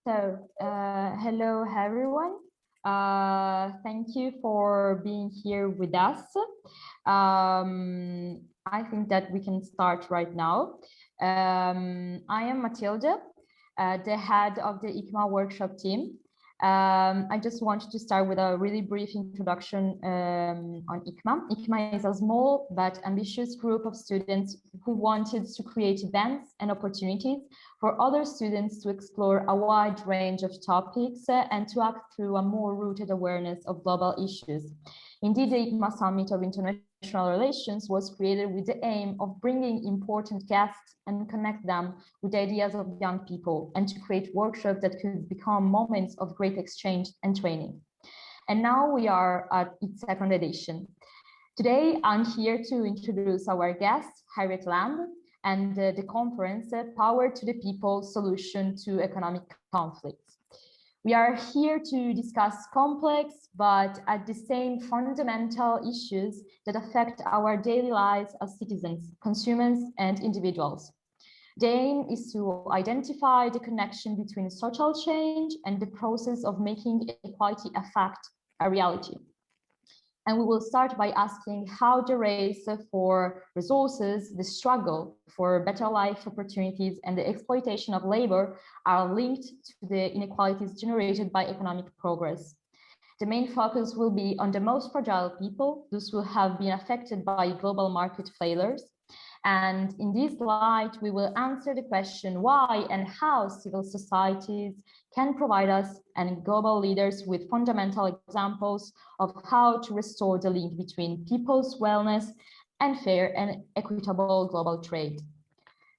Hello everyone. Thank you for being here with us. I think that we can start right now. I am Matilda, the head of the Hikma workshop team. I just wanted to start with a really brief introduction on Hikma. Hikma is a small but ambitious group of students who wanted to create events and opportunities for other students to explore a wide range of topics and to act through a more rooted awareness of global issues. Indeed, the Hikma Summit of International Relations was created with the aim of bringing important guests and connect them with the ideas of young people and to create workshops that could become moments of great exchange and training. And now we are at its second edition. Today, I'm here to introduce our guest, Harriet and the conference, Power to the People, Solution to Economic Conflicts. We are here to discuss complex, but at the same fundamental issues that affect our daily lives as citizens, consumers, and individuals. The aim is to identify the connection between social change and the process of making equality a fact, a reality. And we will start by asking how the race for resources, the struggle for better life opportunities, and the exploitation of labor are linked to the inequalities generated by economic progress. The main focus will be on the most fragile people, those who have been affected by global market failures. And in this light, we will answer the question why and how civil societies can provide us and global leaders with fundamental examples of how to restore the link between people's wellness and fair and equitable global trade.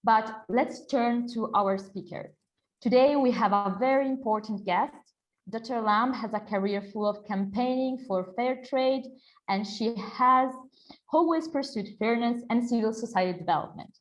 But let's turn to our speaker. Today, we have a very important guest. Dr. Lamb has a career full of campaigning for fair trade, and she has always pursued fairness and civil society development.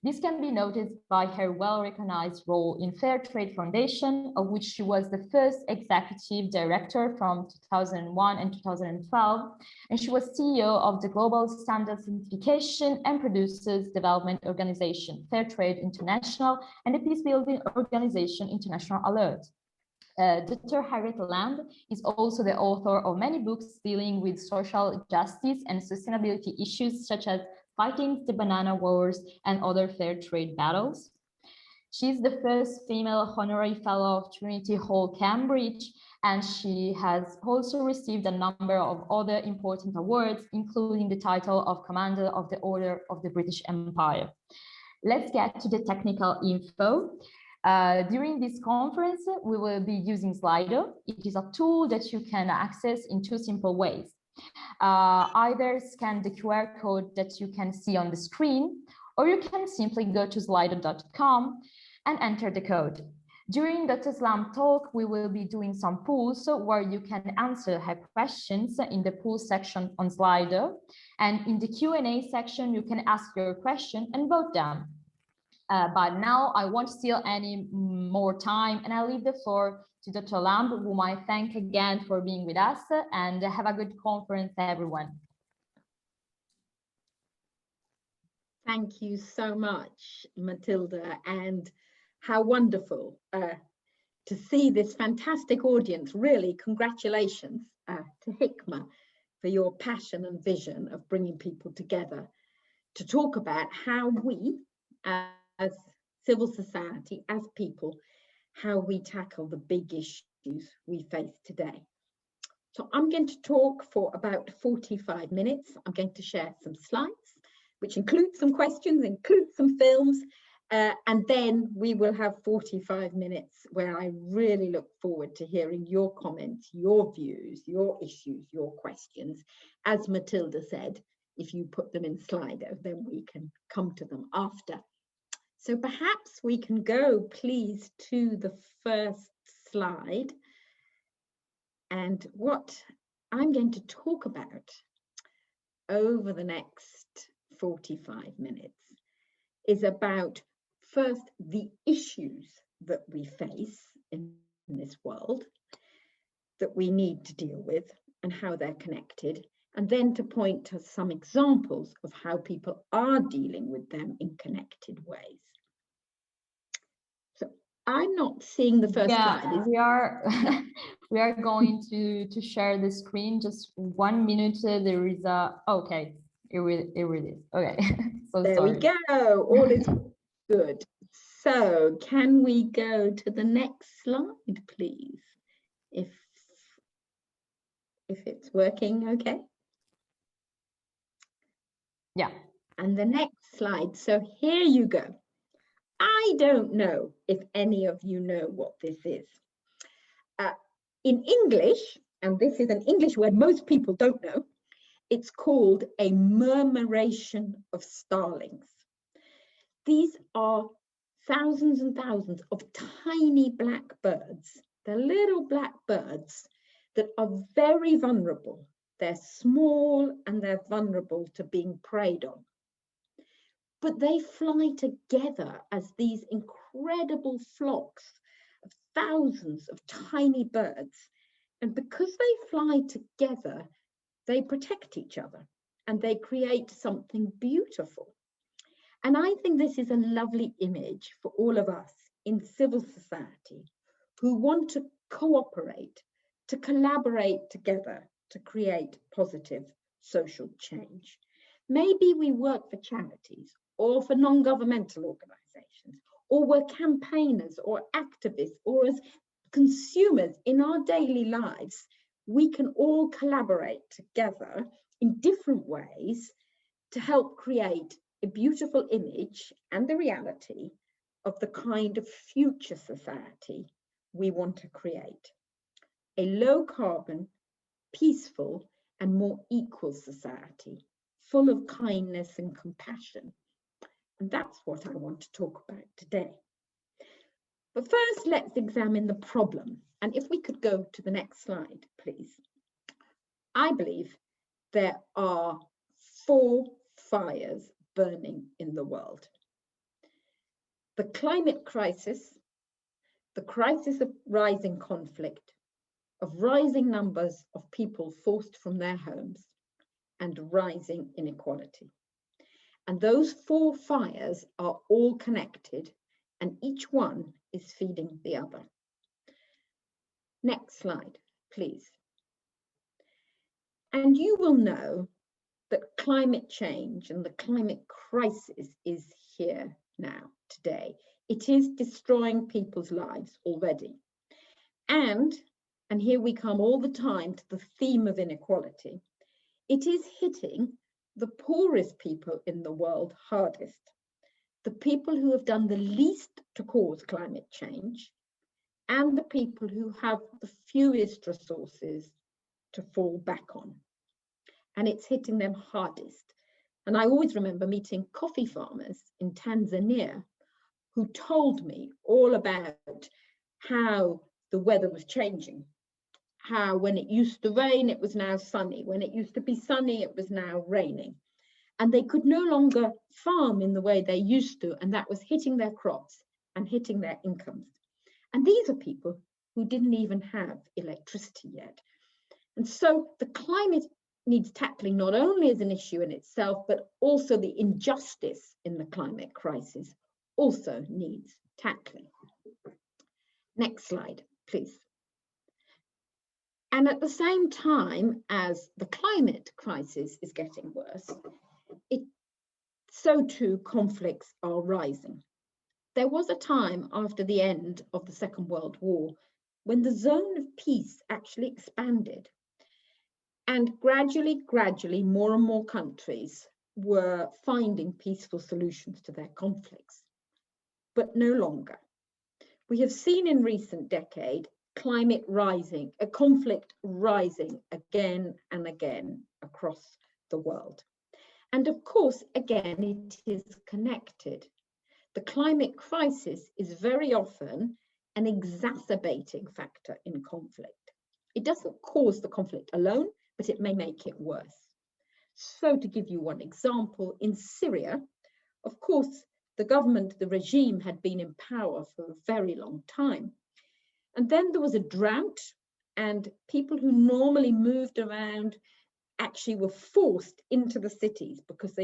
This can be noted by her well-recognized role in Fair Trade Foundation, of which she was the first executive director from 2001 and 2012, and she was CEO of the Global Standards Certification and Producers Development Organization, Fair Trade International, and the Peacebuilding Organization International Alert. Dr. Harriet is also the author of many books dealing with social justice and sustainability issues such as Fighting the Banana Wars and Other Fair Trade Battles. She's the first female honorary fellow of Trinity Hall, Cambridge, and she has also received a number of other important awards, including the title of Commander of the Order of the British Empire. Let's get to the technical info. During this conference, we will be using Slido. It is a tool that you can access in two simple ways. Either scan the QR code that you can see on the screen, or you can simply go to slido.com and enter the code. During Dr. Slam's talk, we will be doing some polls where you can answer her questions in the poll section on Slido. And in the Q&A section, you can ask your question and vote them. But now I won't steal any more time, and I leave the floor to Dr. Lamb, whom I thank again for being with us, and have a good conference, everyone. Thank you so much, Matilda, and how wonderful to see this fantastic audience. Really, congratulations to Hikma for your passion and vision of bringing people together to talk about how we, as civil society, as people, how we tackle the big issues we face today. So I'm going to talk for about 45 minutes. I'm going to share some slides, which include some questions, include some films, and then we will have 45 minutes where I really look forward to hearing your comments, your views, your issues, your questions. As Matilda said, if you put them in Slido, then we can come to them after. So perhaps we can go, please, to the first slide. And what I'm going to talk about over the next 45 minutes is about, first, the issues that we face in this world that we need to deal with and how they're connected, and then to point to some examples of how people are dealing with them in connected ways. So I'm not seeing the first slide. We are we are going to share the screen. Just 1 minute. There is a okay. It really is. Okay. So there sorry. we go. All is good. So can we go to the next slide, please? If it's working, okay. Yeah. And the next slide. So here you go. I don't know if any of you know what this is. In English, and this is an English word most people don't know, it's called a murmuration of starlings. These are thousands and thousands of tiny black birds. They're little black birds that are very vulnerable. They're small and they're vulnerable to being preyed on. But they fly together as these incredible flocks of thousands of tiny birds. And because they fly together, they protect each other and they create something beautiful. And I think this is a lovely image for all of us in civil society who want to cooperate, to collaborate together to create positive social change. Maybe we work for charities or for non-governmental organizations, or we're campaigners or activists, or as consumers in our daily lives. We can all collaborate together in different ways to help create a beautiful image and the reality of the kind of future society we want to create. A low carbon, peaceful, and more equal society, full of kindness and compassion. And that's what I want to talk about today. But first, let's examine the problem. And if we could go to the next slide, please. I believe there are 4 fires burning in the world. The climate crisis, the crisis of rising conflict, of rising numbers of people forced from their homes, and rising inequality. And those 4 fires are all connected, and each one is feeding the other. Next slide, please. And you will know that climate change and the climate crisis is here now, today. It is destroying people's lives already. And here we come all the time to the theme of inequality. It is hitting the poorest people in the world hardest, the people who have done the least to cause climate change, and the people who have the fewest resources to fall back on. And it's hitting them hardest. And I always remember meeting coffee farmers in Tanzania who told me all about how the weather was changing, how when it used to rain, it was now sunny. When it used to be sunny, it was now raining. And they could no longer farm in the way they used to, and that was hitting their crops and hitting their incomes. And these are people who didn't even have electricity yet. And so the climate needs tackling not only as an issue in itself, but also the injustice in the climate crisis also needs tackling. Next slide, please. And at the same time as the climate crisis is getting worse, so too conflicts are rising. There was a time after the end of the Second World War when the zone of peace actually expanded. And gradually, more and more countries were finding peaceful solutions to their conflicts, but no longer. We have seen in recent decades climate rising, a conflict rising again and again across the world. And of course, again, it is connected. The climate crisis is very often an exacerbating factor in conflict. It doesn't cause the conflict alone, but it may make it worse. So to give you one example, in Syria, of course, the government, the regime had been in power for a very long time. And then there was a drought, and people who normally moved around actually were forced into the cities because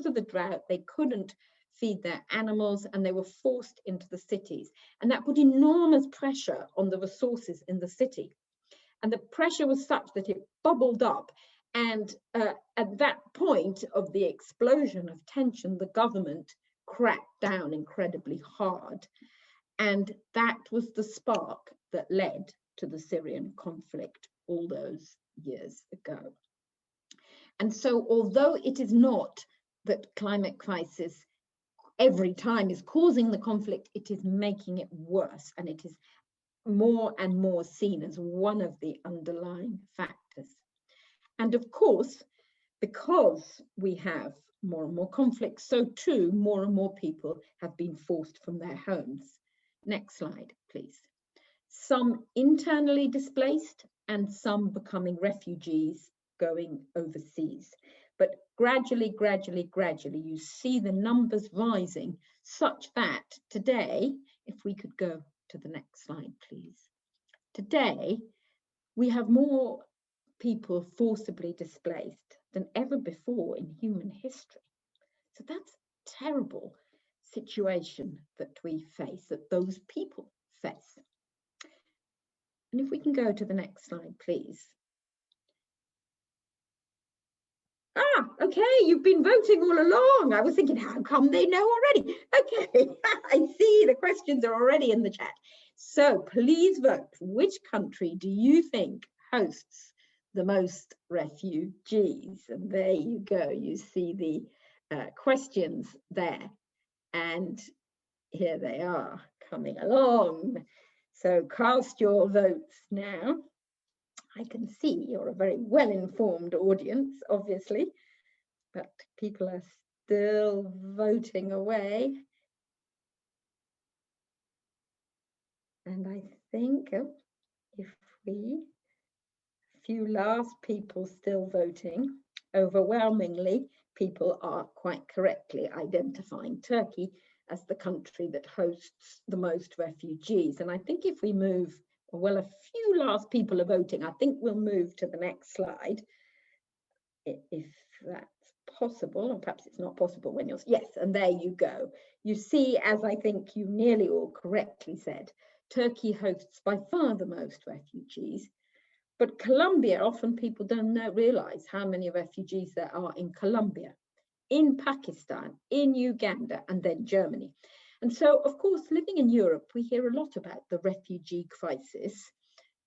of the drought. They couldn't feed their animals, and they were forced into the cities. And that put enormous pressure on the resources in the city. And the pressure was such that it bubbled up. And at that point of the explosion of tension, the government cracked down incredibly hard. And that was the spark that led to the Syrian conflict all those years ago. And so, although it is not that climate crisis every time is causing the conflict, it is making it worse, and it is more and more seen as one of the underlying factors. And of course, because we have more and more conflicts, so too more and more people have been forced from their homes. Next slide, please. Some internally displaced and some becoming refugees going overseas. But gradually, you see the numbers rising such that today, if we could go to the next slide, please. Today, we have more people forcibly displaced than ever before in human history. So that's a terrible situation that we face, that those people face. And if we can go to the next slide, please. Ah, okay, you've been voting all along. I was thinking, how come they know already? Okay, I see the questions are already in the chat. So please vote. Which country do you think hosts the most refugees? And there you go. You see the questions there. And here they are coming along. So cast your votes now. I can see you're a very well-informed audience, obviously, but people are still voting away. And I think if we, a few last people still voting, overwhelmingly, people are quite correctly identifying Turkey as the country that hosts the most refugees. And I think if we move, well, a few last people are voting, I think we'll move to the next slide, if that's possible, or perhaps it's not possible when you're, yes, and there you go. You see, as I think you nearly all correctly said, Turkey hosts by far the most refugees, but Colombia, often people don't realize how many refugees there are in Colombia, in Pakistan, in Uganda, and then Germany. And so, of course, living in Europe, we hear a lot about the refugee crisis,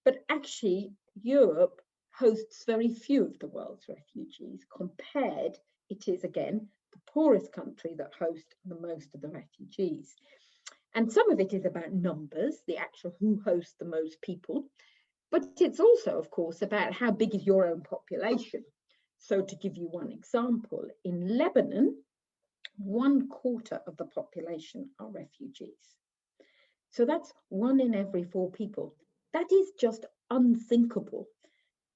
but actually Europe hosts very few of the world's refugees. Compared, it is again the poorest country that hosts the most of the refugees. And some of it is about numbers, the actual who hosts the most people, but it's also, of course, about how big is your own population. So to give you one example, in Lebanon, 1/4 of the population are refugees. So that's 1 in every 4 people. That is just unthinkable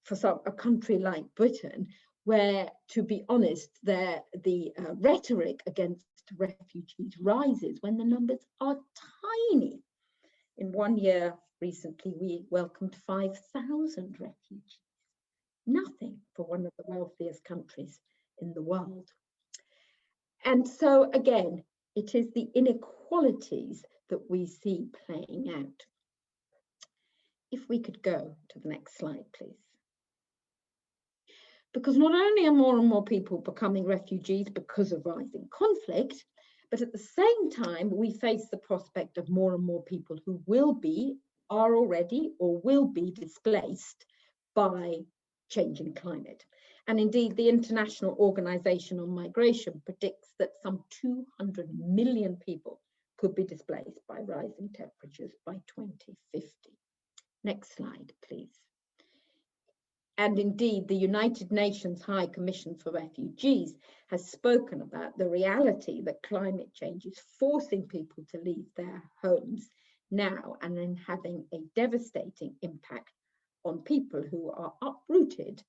for a country like Britain, where, to be honest, the rhetoric against refugees rises when the numbers are tiny. In 1 year recently, we welcomed 5,000 refugees. Nothing for one of the wealthiest countries in the world. And so, again, it is the inequalities that we see playing out. If we could go to the next slide, please. Because not only are more and more people becoming refugees because of rising conflict, but at the same time, we face the prospect of more and more people who are already, or will be displaced by changing climate. And indeed, the International Organization on Migration predicts that some 200 million people could be displaced by rising temperatures by 2050. Next slide, please. And indeed, the United Nations High Commission for Refugees has spoken about the reality that climate change is forcing people to leave their homes now, and then having a devastating impact on people who are uprooted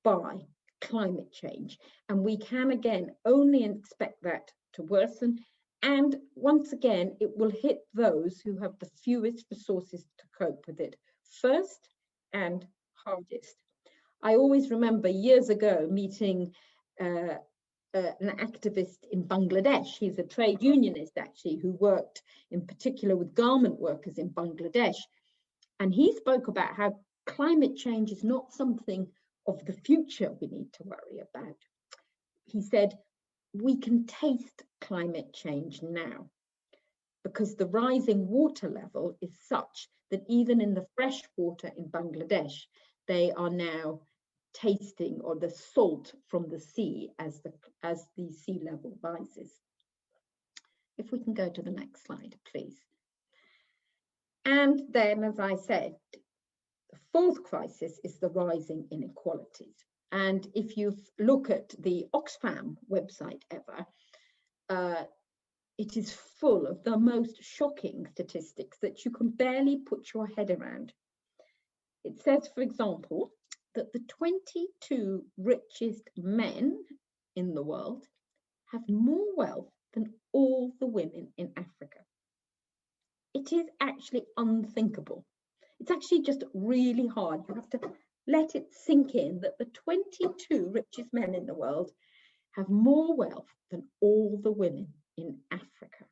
by climate change. And we can, again, only expect that to worsen. And once again, it will hit those who have the fewest resources to cope with it first and hardest. I always remember years ago meeting an activist in Bangladesh. He's a trade unionist, actually, who worked in particular with garment workers in Bangladesh. And he spoke about how climate change is not something of the future we need to worry about. He said, we can taste climate change now, because the rising water level is such that even in the fresh water in Bangladesh, they are now tasting or the salt from the sea as the sea level rises. If we can go to the next slide, please. And then, as I said, the fourth crisis is the rising inequalities. And if you look at the Oxfam website ever, it is full of the most shocking statistics that you can barely put your head around. It says, for example, that the 22 richest men in the world have more wealth than all the women in Africa. It is actually unthinkable. It's actually just really hard. You have to let it sink in that the 22 richest men in the world have more wealth than all the women in Africa.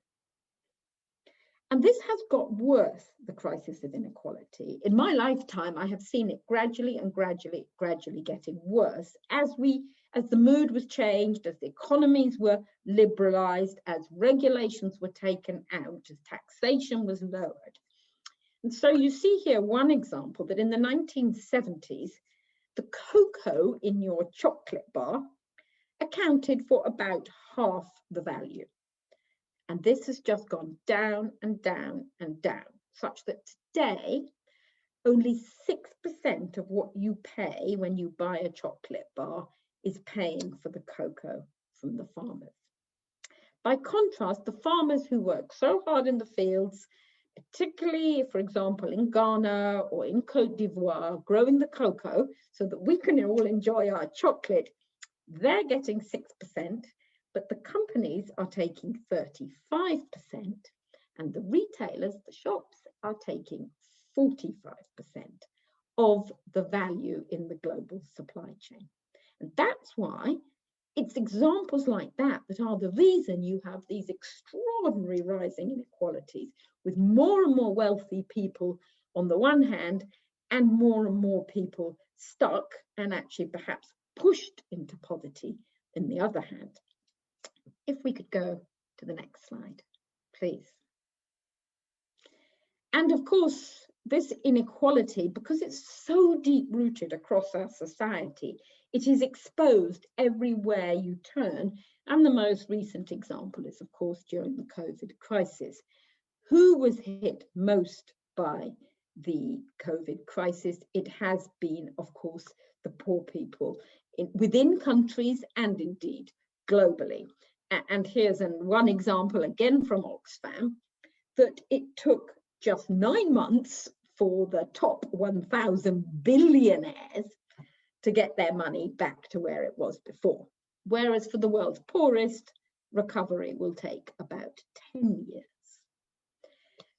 And this has got worse, the crisis of inequality. In my lifetime, I have seen it gradually getting worse as the mood was changed, as the economies were liberalized, as regulations were taken out, as taxation was lowered. And so you see here one example that in the 1970s, the cocoa in your chocolate bar accounted for about half the value. And this has just gone down and down and down, such that today, only 6% of what you pay when you buy a chocolate bar is paying for the cocoa from the farmers. By contrast, the farmers who work so hard in the fields, particularly, for example, in Ghana or in Côte d'Ivoire, growing the cocoa so that we can all enjoy our chocolate, they're getting 6%. But the companies are taking 35%, and the retailers, the shops, are taking 45% of the value in the global supply chain. And that's why it's examples like that that are the reason you have these extraordinary rising inequalities, with more and more wealthy people on the one hand, and more people stuck and actually perhaps pushed into poverty in the other hand. If we could go to the next slide, please. And of course, this inequality, because it's so deep-rooted across our society, it is exposed everywhere you turn. And the most recent example is, of course, during the COVID crisis. Who was hit most by the COVID crisis? It has been, of course, the poor people within countries and indeed globally. And here's one example again from Oxfam, that it took just 9 months for the top 1,000 billionaires to get their money back to where it was before. Whereas for the world's poorest, recovery will take about 10 years.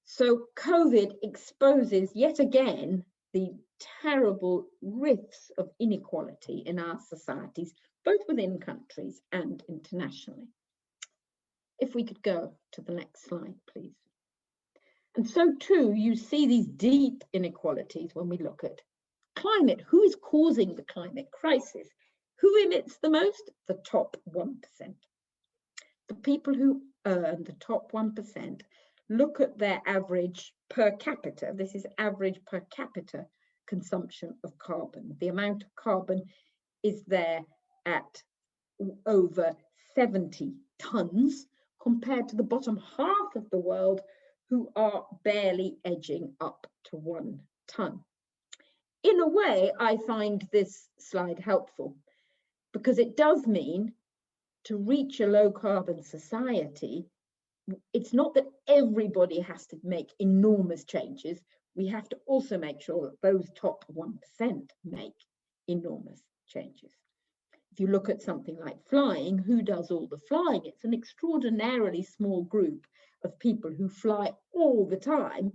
So COVID exposes yet again the terrible rifts of inequality in our societies, both within countries and internationally. If we could go to the next slide, please. And so too, you see these deep inequalities when we look at climate. Who is causing the climate crisis? Who emits the most? The top 1%. The people who earn the top 1% look at their average per capita. This is average per capita consumption of carbon. The amount of carbon is there at over 70 tons compared to the bottom half of the world, who are barely edging up to 1 ton. In a way, I find this slide helpful because it does mean to reach a low carbon society, it's not that everybody has to make enormous changes. We have to also make sure that those top 1% make enormous changes. If you look at something like flying, who does all the flying? It's an extraordinarily small group of people who fly all the time.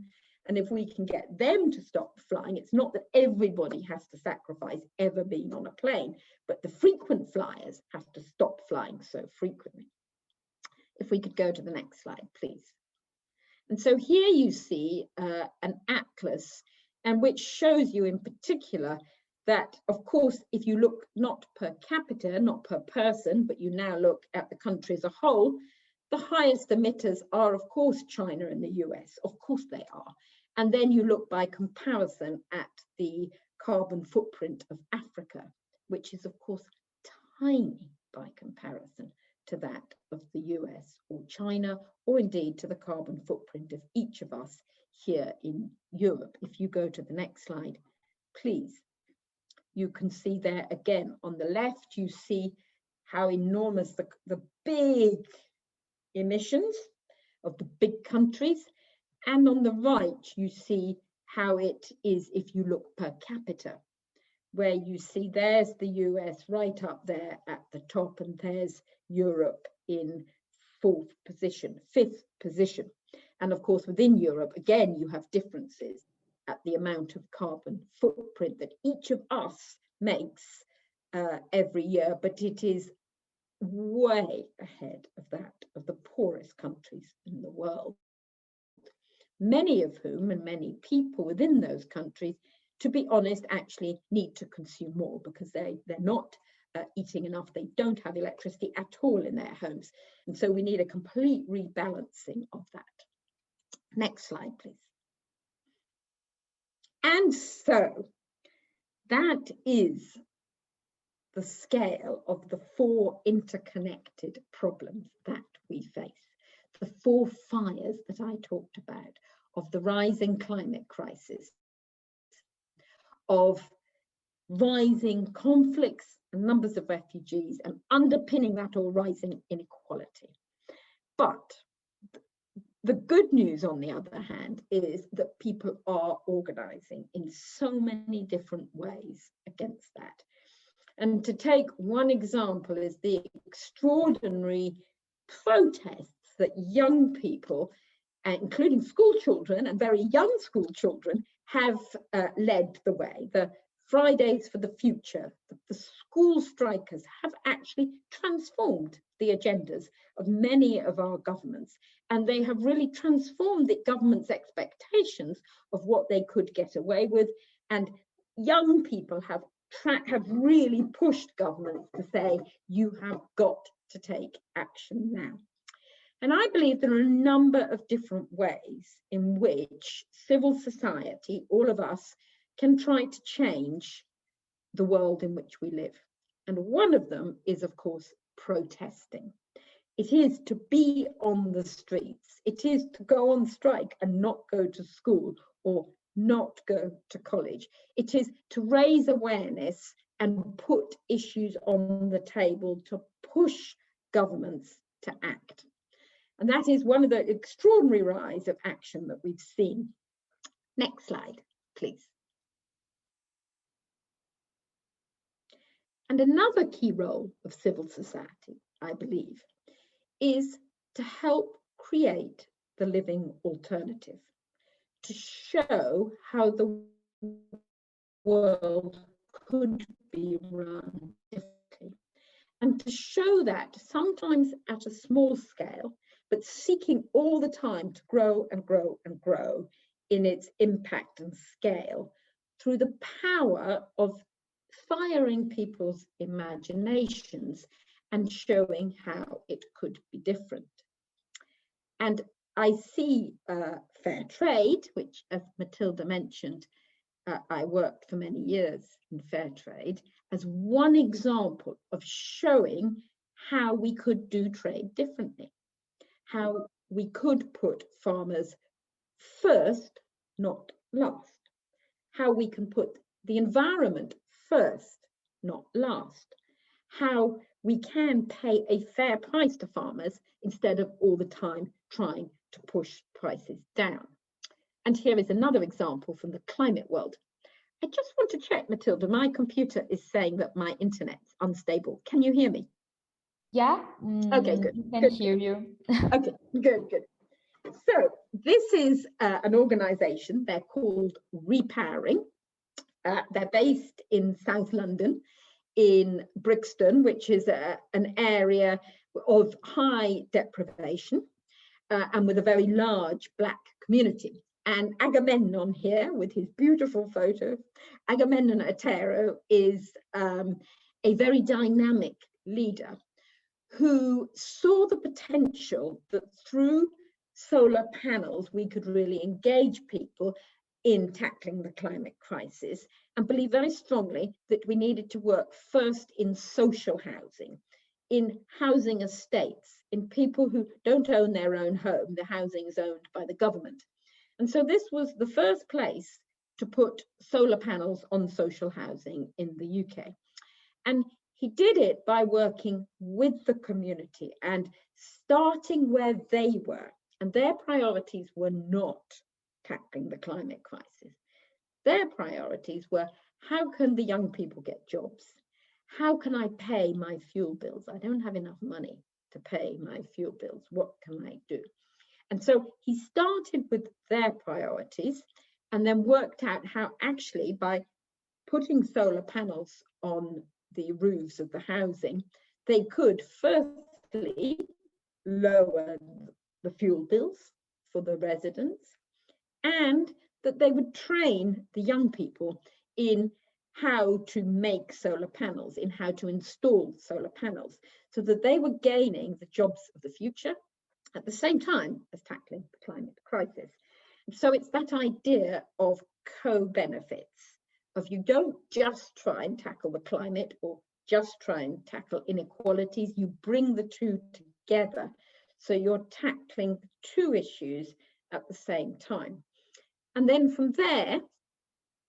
And if we can get them to stop flying, it's not that everybody has to sacrifice ever being on a plane, but the frequent flyers have to stop flying so frequently. If we could go to the next slide, please. And so here you see an atlas, and which shows you in particular that, of course, if you look not per capita, not per person, but you now look at the country as a whole, the highest emitters are, of course, China and the US. Of course they are. And then you look by comparison at the carbon footprint of Africa, which is, of course, tiny by comparison to that of the US or China, or indeed to the carbon footprint of each of us here in Europe. If you go to the next slide, please. You can see there again on the left, you see how enormous the big emissions of the big countries. And on the right, you see how it is if you look per capita, where you see there's the US right up there at the top, and there's Europe in fifth position. And of course, within Europe, again, you have differences at the amount of carbon footprint that each of us makes every year, but it is way ahead of that of the poorest countries in the world. Many of whom, and many people within those countries, to be honest, actually need to consume more because they're not eating enough. They don't have electricity at all in their homes. And so we need a complete rebalancing of that. Next slide, please. And so that is the scale of the four interconnected problems that we face. The four fires that I talked about, of the rising climate crisis, of rising conflicts and numbers of refugees, and underpinning that all rising inequality. But the good news, on the other hand, is that people are organizing in so many different ways against that. And to take one example is the extraordinary protests that young people, including school children and very young school children, have led the way. The Fridays for the Future, the school strikers have actually transformed the agendas of many of our governments, and they have really transformed the government's expectations of what they could get away with. And young people have really pushed governments to say, you have got to take action now. And I believe there are a number of different ways in which civil society, all of us, can try to change the world in which we live. And one of them is, of course, protesting. It is to be on the streets. It is to go on strike and not go to school or not go to college. It is to raise awareness and put issues on the table to push governments to act. And that is one of the extraordinary rise of action that we've seen. Next slide, please. And another key role of civil society, I believe, is to help create the living alternative, to show how the world could be run differently, and to show that sometimes at a small scale, but seeking all the time to grow and grow and grow in its impact and scale through the power of firing people's imaginations and showing how it could be different. And I see fair trade, which, as Matilda mentioned, I worked for many years in fair trade, as one example of showing how we could do trade differently, how we could put farmers first, not last, how we can put the environment first, not last, how we can pay a fair price to farmers instead of all the time trying to push prices down. And here is another example from the climate world. I just want to check, Matilda, my computer is saying that my internet's unstable. Can you hear me? Yeah, Okay, good. I can hear you. Okay, good. So this is an organisation. They're called Repowering. They're based in South London, in Brixton, which is an area of high deprivation and with a very large Black community. And Agamemnon here, with his beautiful photo, Agamemnon Otero is a very dynamic leader who saw the potential that through solar panels we could really engage people in tackling the climate crisis, and believed very strongly that we needed to work first in social housing, in housing estates, in people who don't own their own home. The housing is owned by the government. And so this was the first place to put solar panels on social housing in the UK. And he did it by working with the community and starting where they were. And their priorities were not tackling the climate crisis. Their priorities were, how can the young people get jobs? How can I pay my fuel bills? I don't have enough money to pay my fuel bills. What can I do? And so he started with their priorities and then worked out how actually by putting solar panels on the roofs of the housing, they could firstly lower the fuel bills for the residents, and that they would train the young people in how to make solar panels, in how to install solar panels, so that they were gaining the jobs of the future at the same time as tackling the climate crisis. And so it's that idea of co-benefits, of you don't just try and tackle the climate or just try and tackle inequalities, you bring the two together. So you're tackling two issues at the same time. And then from there,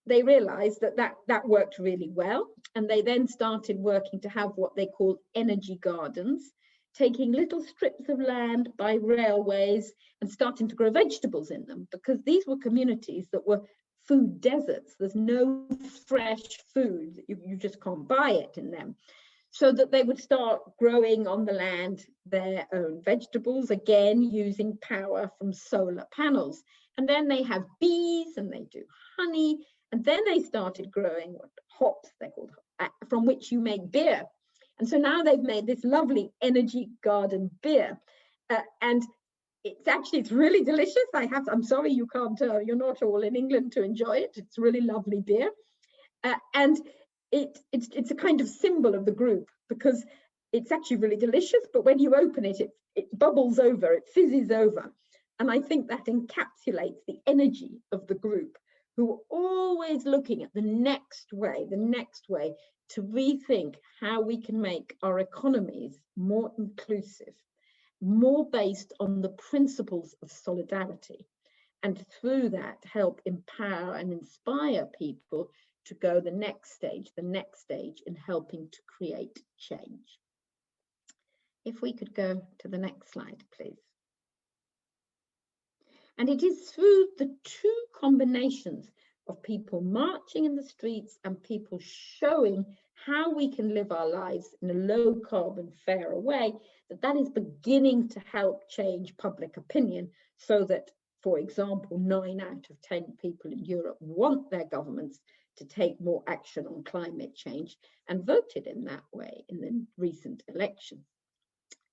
they realized that worked really well. And they then started working to have what they call energy gardens, taking little strips of land by railways and starting to grow vegetables in them, because these were communities that were food deserts. There's no fresh food. You just can't buy it in them. So that they would start growing on the land their own vegetables, again, using power from solar panels. And then they have bees and they do honey. And then they started growing hops, they're called, from which you make beer. And so now they've made this lovely energy garden beer. And it's really delicious. I'm sorry you can't, you're not all in England to enjoy it. It's really lovely beer. And it's a kind of symbol of the group, because it's actually really delicious, but when you open it, it bubbles over, it fizzes over. And I think that encapsulates the energy of the group, who are always looking at the next way to rethink how we can make our economies more inclusive, more based on the principles of solidarity, and through that help empower and inspire people to go the next stage in helping to create change. If we could go to the next slide, please. And it is through the two combinations of people marching in the streets and people showing how we can live our lives in a low carbon, fairer way, that is beginning to help change public opinion, so that, for example, 9 out of 10 people in Europe want their governments to take more action on climate change and voted in that way in the recent election.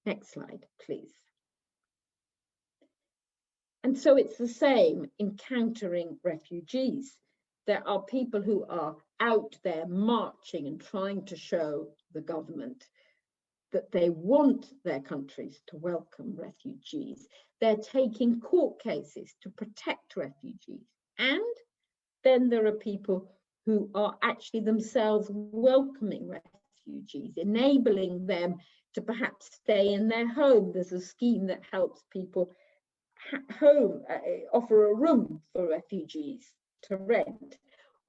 Next slide, please. And so it's the same in countering refugees. There are people who are out there marching and trying to show the government that they want their countries to welcome refugees. They're taking court cases to protect refugees. And then there are people who are actually themselves welcoming refugees, enabling them to perhaps stay in their home. There's a scheme that helps people offer a room for refugees to rent.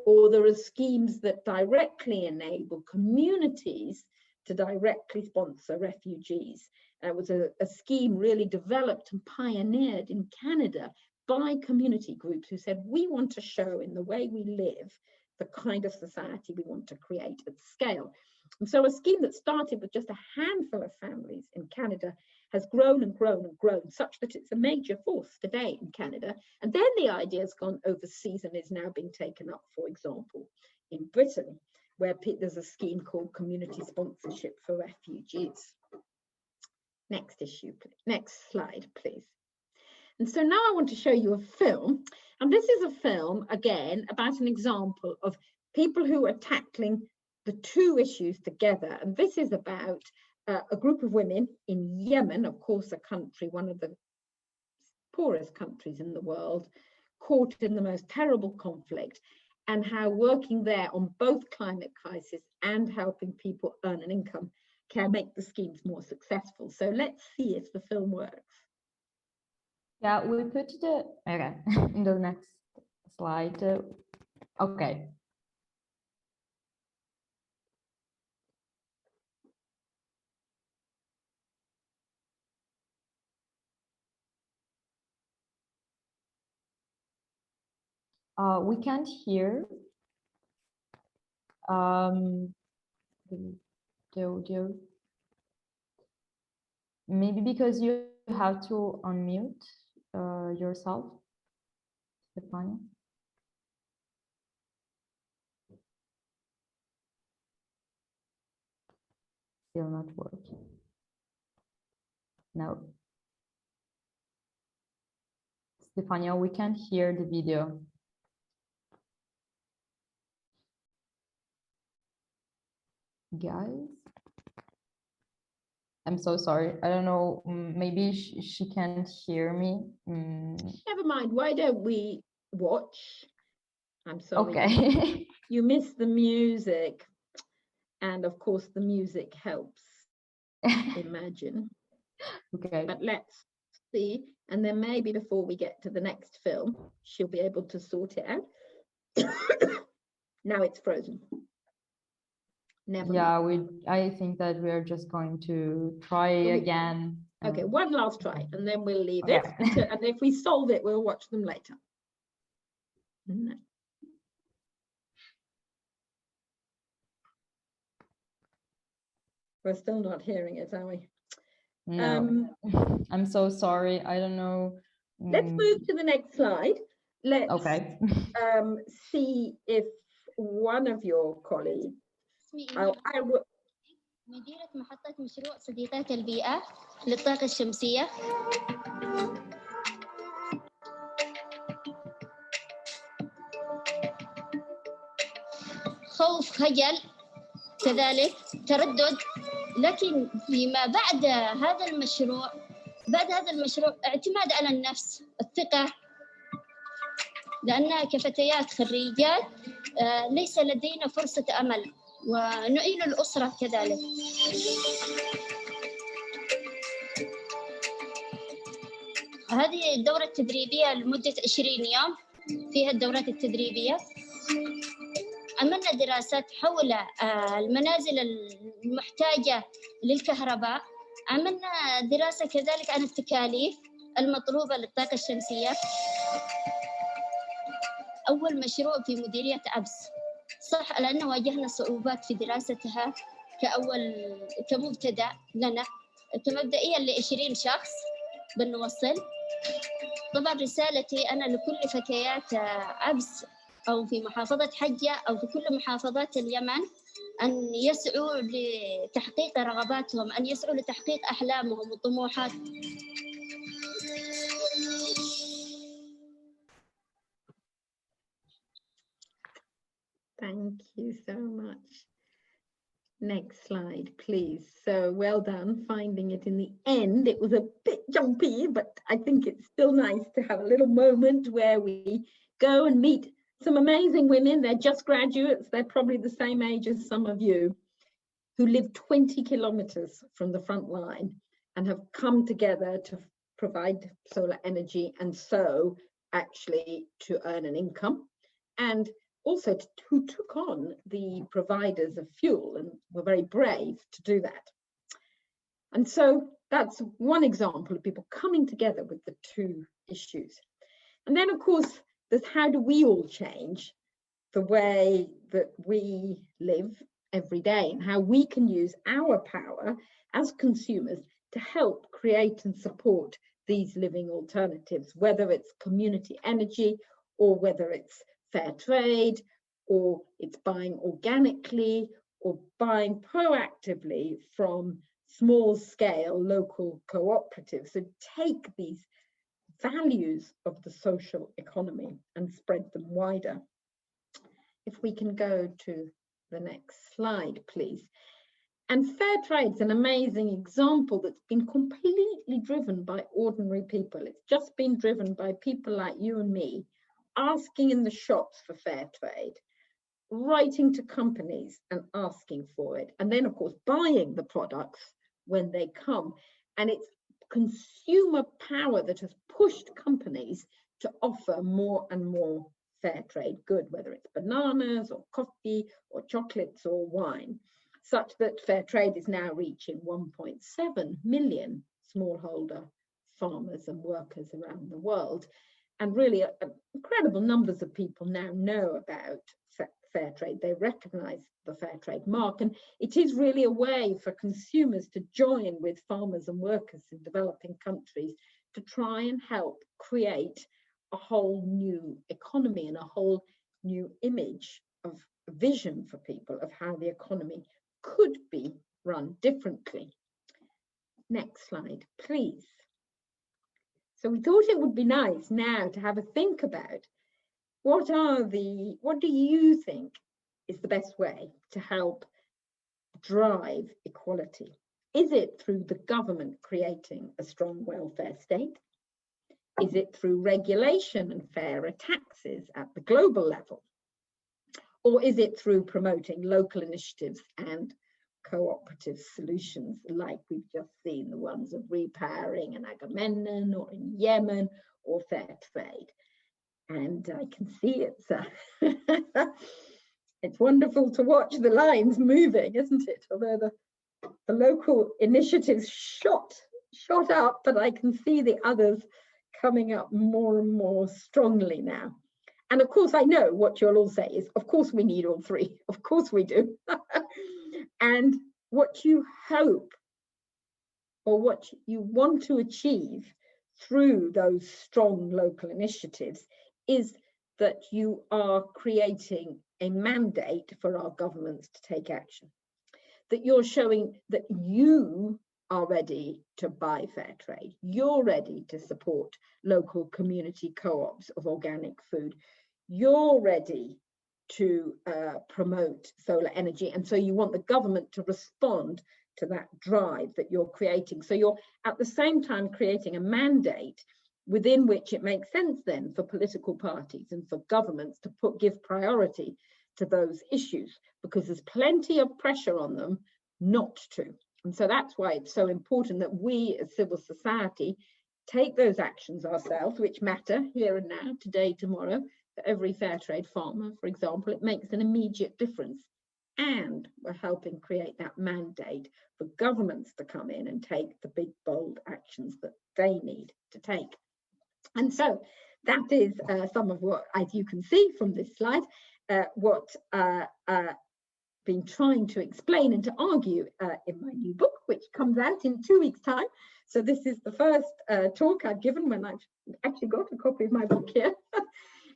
Or there are schemes that directly enable communities to directly sponsor refugees. It was a scheme really developed and pioneered in Canada by community groups who said, we want to show in the way we live the kind of society we want to create at scale. And so a scheme that started with just a handful of families in Canada has grown and grown and grown, such that it's a major force today in Canada. And then the idea has gone overseas and is now being taken up, for example, in Britain, where there's a scheme called community sponsorship for refugees. Next issue, please. Next slide, please. And so now I want to show you a film. And this is a film, again, about an example of people who are tackling the two issues together. And this is about a group of women in Yemen, of course, a country, one of the poorest countries in the world, caught in the most terrible conflict, and how working there on both climate crisis and helping people earn an income can make the schemes more successful. So let's see if the film works. Yeah, we put the, okay, in the next slide. Okay. We can't hear the audio. Maybe because you have to unmute yourself, Stefania. Still not working. No. Stefania, we can't hear the video. Guys, I'm so sorry. I don't know, maybe she can't hear me. Never mind, why don't we watch? I'm sorry. Okay. You missed the music. And of course, the music helps, imagine. Okay. But let's see. And then maybe before we get to the next film, she'll be able to sort it out. Now it's frozen. Never mind. I think that we're just going to try again. Okay, one last try, and then we'll leave it. And if we solve it, we'll watch them later. No. We're still not hearing it, are we? No. I'm so sorry. I don't know. Let's move to the next slide. Let's see if one of your colleagues. مديرة محطة مشروع صديقات البيئة للطاقة الشمسية. خوف، خجل، كذلك تردد، لكن فيما بعد هذا المشروع اعتماد على النفس، الثقة، لأن كفتيات خريجات ليس لدينا فرصة أمل، ونعين الأسرة كذلك. هذه الدورة التدريبية لمدة 20 يوم، فيها الدورات التدريبية. عملنا دراسات حول المنازل المحتاجة للكهرباء. عملنا دراسة كذلك عن التكاليف المطلوبة للطاقة الشمسية. أول مشروع في مديرية عبس، صح لأنه واجهنا صعوبات في دراستها كمبتدأ لنا، كمبدئيا ل20 شخص بنوصل. طبعا رسالتي أنا لكل فتيات عبس أو في محافظة حجة أو في كل محافظات اليمن أن يسعوا لتحقيق رغباتهم، أن يسعوا لتحقيق أحلامهم وطموحاتهم. Thank you so much. Next slide, please. So well done finding it in the end. It was a bit jumpy, but I think it's still nice to have a little moment where we go and meet some amazing women. They're just graduates. They're probably the same age as some of you, who live 20 kilometers from the front line and have come together to provide solar energy, and so actually to earn an income, and also who took on the providers of fuel and were very brave to do that. And so that's one example of people coming together with the two issues. And then, of course, there's how do we all change the way that we live every day, and how we can use our power as consumers to help create and support these living alternatives, whether it's community energy or whether it's fair trade, or it's buying organically or buying proactively from small-scale local cooperatives. So take these values of the social economy and spread them wider. If we can go to the next slide, please. And fair trade's an amazing example that's been completely driven by ordinary people. It's just been driven by people like you and me, asking in the shops for fair trade, writing to companies and asking for it, and then of course buying the products when they come. And it's consumer power that has pushed companies to offer more and more fair trade good, whether it's bananas or coffee or chocolates or wine, such that fair trade is now reaching 1.7 million smallholder farmers and workers around the world. And really incredible numbers of people now know about fair trade. They recognize the fair trade mark, and it is really a way for consumers to join with farmers and workers in developing countries to try and help create a whole new economy and a whole new image of vision for people of how the economy could be run differently. Next slide, please. So we thought it would be nice now to have a think about what do you think is the best way to help drive equality? Is it through the government creating a strong welfare state? Is it through regulation and fairer taxes at the global level? Or is it through promoting local initiatives and cooperative solutions like we've just seen, the ones of repowering in Agamemnon or in Yemen or fair trade? And I can see it's wonderful to watch the lines moving, isn't it? Although the local initiatives shot up, but I can see the others coming up more and more strongly now. And of course, I know what you'll all say is, of course, we need all three. Of course we do. And what you hope or what you want to achieve through those strong local initiatives is that you are creating a mandate for our governments to take action, that you're showing that you are ready to buy fair trade, you're ready to support local community co-ops of organic food, you're ready to promote solar energy, and so you want the government to respond to that drive that you're creating. So you're at the same time creating a mandate within which it makes sense then for political parties and for governments to give priority to those issues, because there's plenty of pressure on them not to. And so that's why it's so important that we as civil society take those actions ourselves, which matter here and now, today, tomorrow, for every fair trade farmer, for example. It makes an immediate difference. And we're helping create that mandate for governments to come in and take the big, bold actions that they need to take. And so that is some of what, as you can see from this slide, what I've been trying to explain and to argue in my new book, which comes out in 2 weeks' time. So this is the first talk I've given when I've actually got a copy of my book here,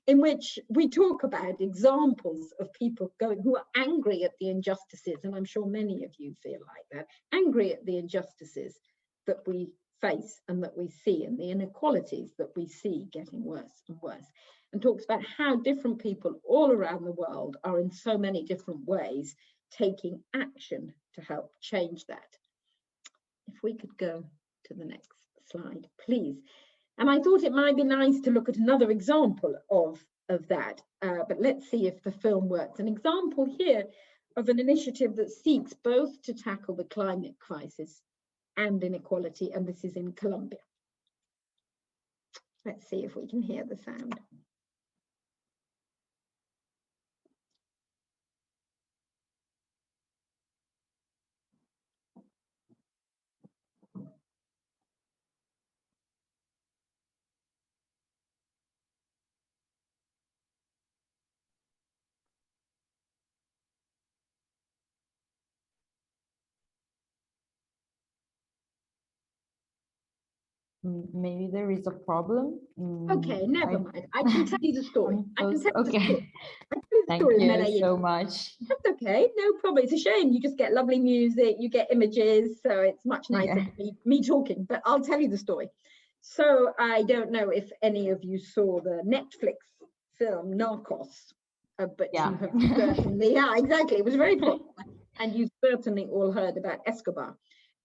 in which we talk about examples of people who are angry at the injustices, and I'm sure many of you feel like that, angry at the injustices that we face and that we see, and the inequalities that we see getting worse and worse, and talks about how different people all around the world are in so many different ways taking action to help change that. If we could go to the next slide, please. And I thought it might be nice to look at another example of that, but let's see if the film works. An example here of an initiative that seeks both to tackle the climate crisis and inequality, and this is in Colombia. Let's see if we can hear the sound. maybe there is a problem. Okay, never mind. I can tell you the story. I can tell you the story. I can tell you the Thank story of you Medellin. so much. That's okay, no problem. It's a shame. You just get lovely music, you get images, so it's much nicer than me talking, but I'll tell you the story. So I don't know if any of you saw the Netflix film Narcos, but you have certainly, yeah, exactly. It was very popular, and you certainly all heard about Escobar.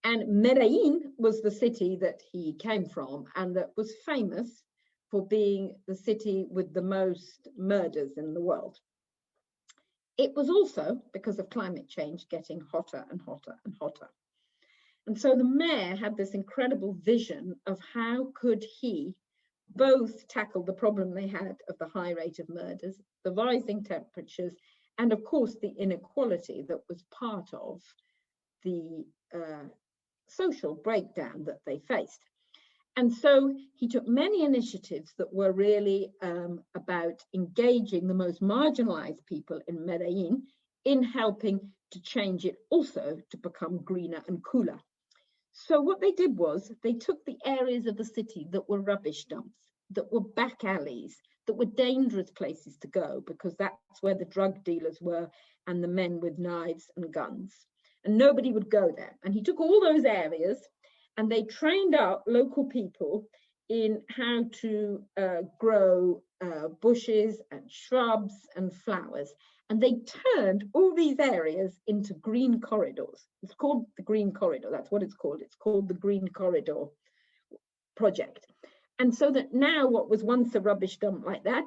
And Medellin was the city that he came from, and that was famous for being the city with the most murders in the world. It was also, because of climate change, getting hotter and hotter and hotter. And so the mayor had this incredible vision of how could he both tackle the problem they had of the high rate of murders, the rising temperatures, and of course the inequality that was part of the social breakdown that they faced. And so he took many initiatives that were really about engaging the most marginalized people in Medellin in helping to change it also to become greener and cooler. So what they did was they took the areas of the city that were rubbish dumps, that were back alleys, that were dangerous places to go because that's where the drug dealers were and the men with knives and guns. And nobody would go there. And he took all those areas and they trained up local people in how to grow bushes and shrubs and flowers. And they turned all these areas into green corridors. It's called the Green Corridor. That's what it's called. It's called the Green Corridor project. And so that now what was once a rubbish dump like that,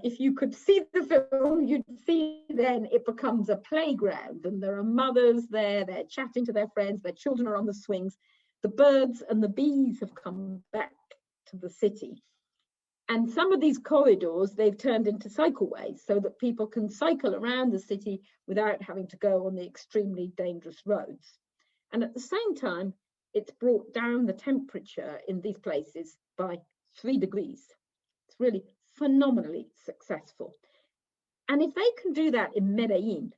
if you could see the film, you'd see then it becomes a playground and there are mothers there, they're chatting to their friends, their children are on the swings. The birds and the bees have come back to the city. And some of these corridors, they've turned into cycleways so that people can cycle around the city without having to go on the extremely dangerous roads. And at the same time, it's brought down the temperature in these places by 3 degrees. It's really phenomenally successful. And if they can do that in Medellin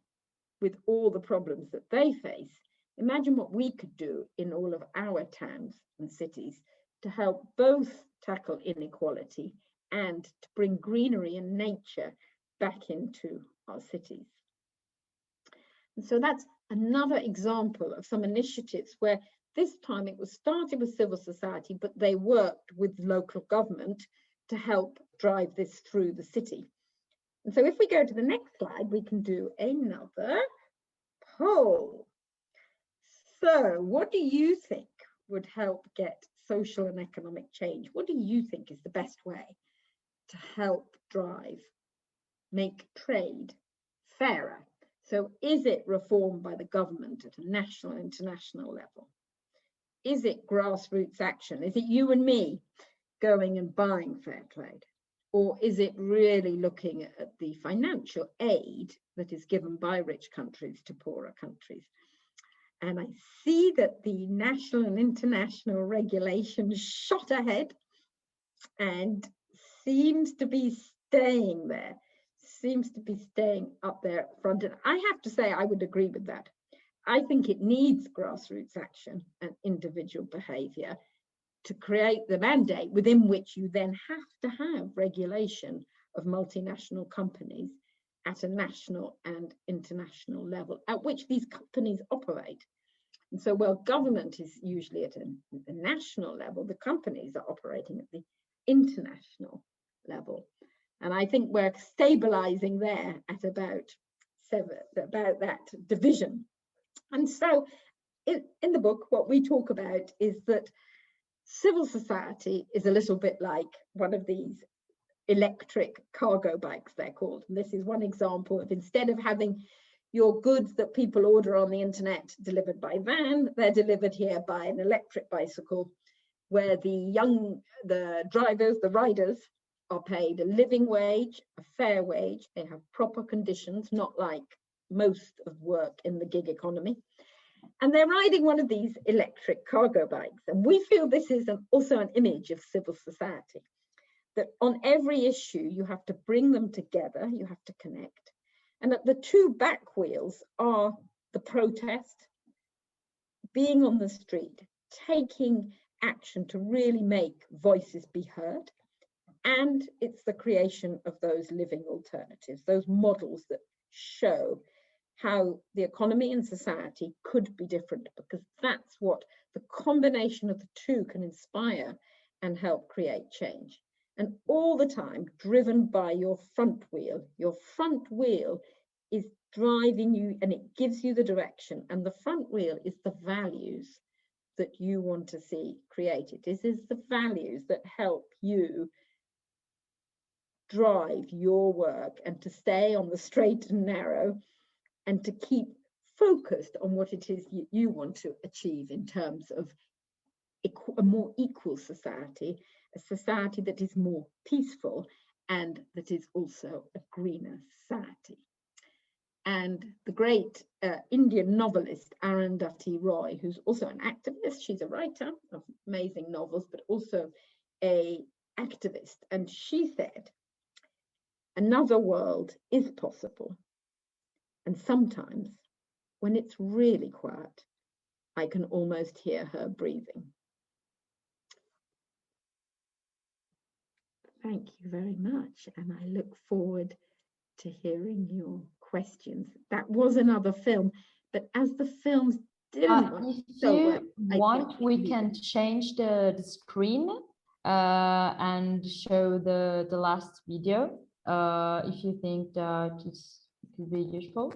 with all the problems that they face, imagine what we could do in all of our towns and cities to help both tackle inequality and to bring greenery and nature back into our cities. And so that's another example of some initiatives where this time it was started with civil society, but they worked with local government to help drive this through the city. And so if we go to the next slide, we can do another poll. So what do you think would help get social and economic change? What do you think is the best way to help drive, make trade fairer? So is it reform by the government at a national and international level? Is it grassroots action? Is it you and me going and buying fair trade? Or is it really looking at the financial aid that is given by rich countries to poorer countries? And I see that the national and international regulation shot ahead and seems to be staying there, seems to be staying up there front. And I have to say, I would agree with that. I think it needs grassroots action and individual behavior to create the mandate within which you then have to have regulation of multinational companies at a national and international level at which these companies operate. And so while government is usually at a national level, the companies are operating at the international level. And I think we're stabilizing there at about that division. And so in the book, what we talk about is that civil society is a little bit like one of these electric cargo bikes, they're called. And this is one example of, instead of having your goods that people order on the internet delivered by van, they're delivered here by an electric bicycle, where the drivers, the riders, are paid a living wage, a fair wage. They have proper conditions, not like most of work in the gig economy. And they're riding one of these electric cargo bikes. And we feel this is also an image of civil society, that on every issue, you have to bring them together, you have to connect. And at the two back wheels are the protest, being on the street, taking action to really make voices be heard. And it's the creation of those living alternatives, those models that show how the economy and society could be different, because that's what the combination of the two can inspire and help create change. And all the time driven by your front wheel. Your front wheel is driving you and it gives you the direction. And the front wheel is the values that you want to see created. This is the values that help you drive your work and to stay on the straight and narrow and to keep focused on what it is you want to achieve in terms of a more equal society, a society that is more peaceful and that is also a greener society. And the great Indian novelist Arundhati Roy, who's also an activist, she's a writer of amazing novels, but also an activist. And she said, another world is possible. And sometimes when it's really quiet, I can almost hear her breathing. Thank you very much. And I look forward to hearing your questions. That was another film, but as the films didn't work so well, want, we can change the screen and show the last video if you think that it could be useful.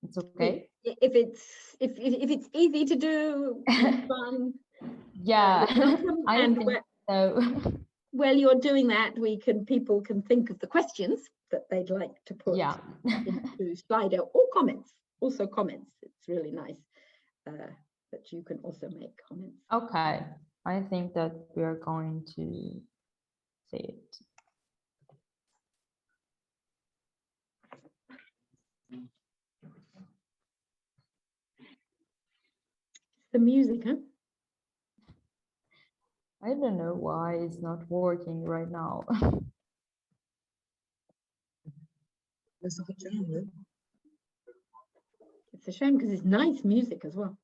It's okay. If it's easy to do, fun. Yeah, I and think so. While you're doing that, people can think of the questions that they'd like to put into Slido, or comments. Also comments. It's really nice that you can also make comments. Okay, I think that we are going to see it. The music, huh? I don't know why it's not working right now. It's a shame because it's nice music as well.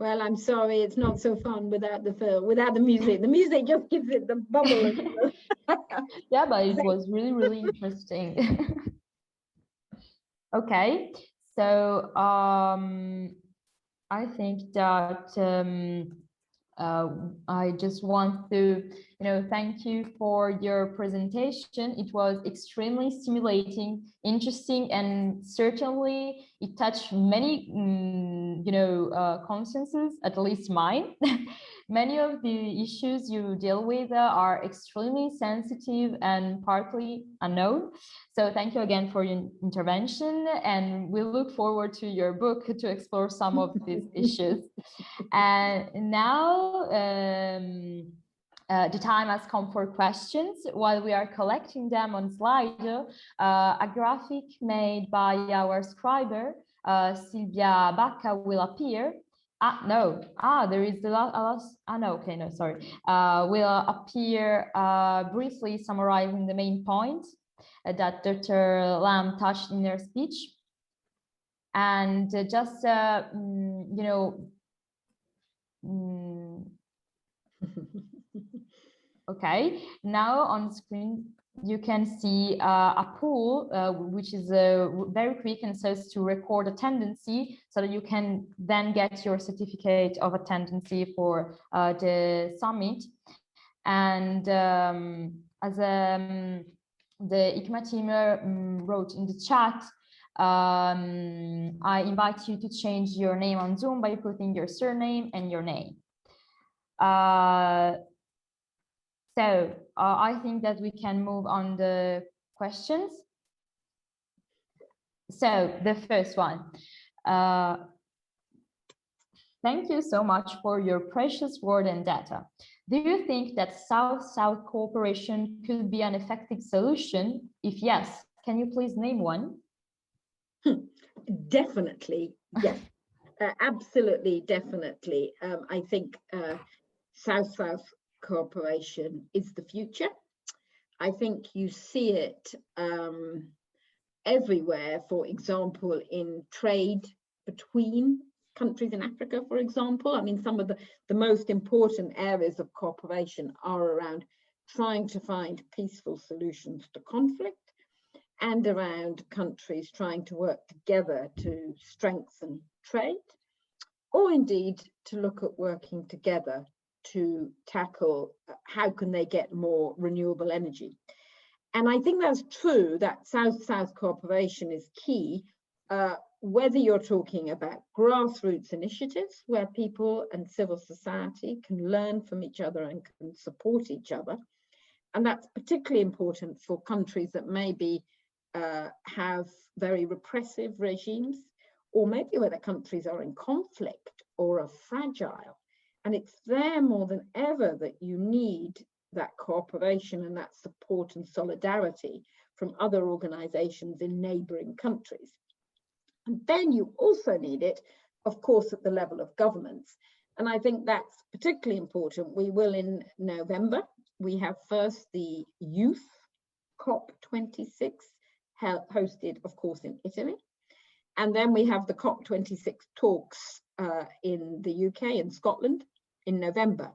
Well, I'm sorry, it's not so fun without the film, without the music. The music just gives it the bubble. Yeah, but it was really, really interesting. Okay, so I think that I just want to, thank you for your presentation. It was extremely stimulating, interesting, and certainly it touched many, consciences, at least mine. Many of the issues you deal with are extremely sensitive and partly unknown. So thank you again for your intervention, and we look forward to your book to explore some of these issues. And now the time has come for questions. While we are collecting them on Slido, a graphic made by our scriber, Sylvia Bacca, will appear. There is the last, sorry. Will appear briefly summarizing the main points that Dr. Lam touched in her speech. And just, okay, now on screen you can see a poll which is very quick and so as to record attendance so that you can then get your certificate of attendance for the summit. And as the Hikma team wrote in the chat, I invite you to change your name on Zoom by putting your surname and your name. I think that we can move on the questions. So the first one. Thank you so much for your precious word and data. Do you think that South-South cooperation could be an effective solution? If yes, can you please name one? Definitely, yes. Absolutely, definitely. I think South-South cooperation is the future. I think you see it everywhere, for example, in trade between countries in Africa, for example. I mean, some of the most important areas of cooperation are around trying to find peaceful solutions to conflict and around countries trying to work together to strengthen trade, or indeed to look at working together to tackle how can they get more renewable energy. And I think that's true, that South-South cooperation is key, whether you're talking about grassroots initiatives where people and civil society can learn from each other and can support each other. And that's particularly important for countries that maybe have very repressive regimes, or maybe where the countries are in conflict or are fragile. And it's there more than ever that you need that cooperation and that support and solidarity from other organizations in neighboring countries. And then you also need it, of course, at the level of governments. And I think that's particularly important. We will in November, we have first the Youth COP26 hosted, of course, in Italy. And then we have the COP26 talks in the UK and Scotland in November.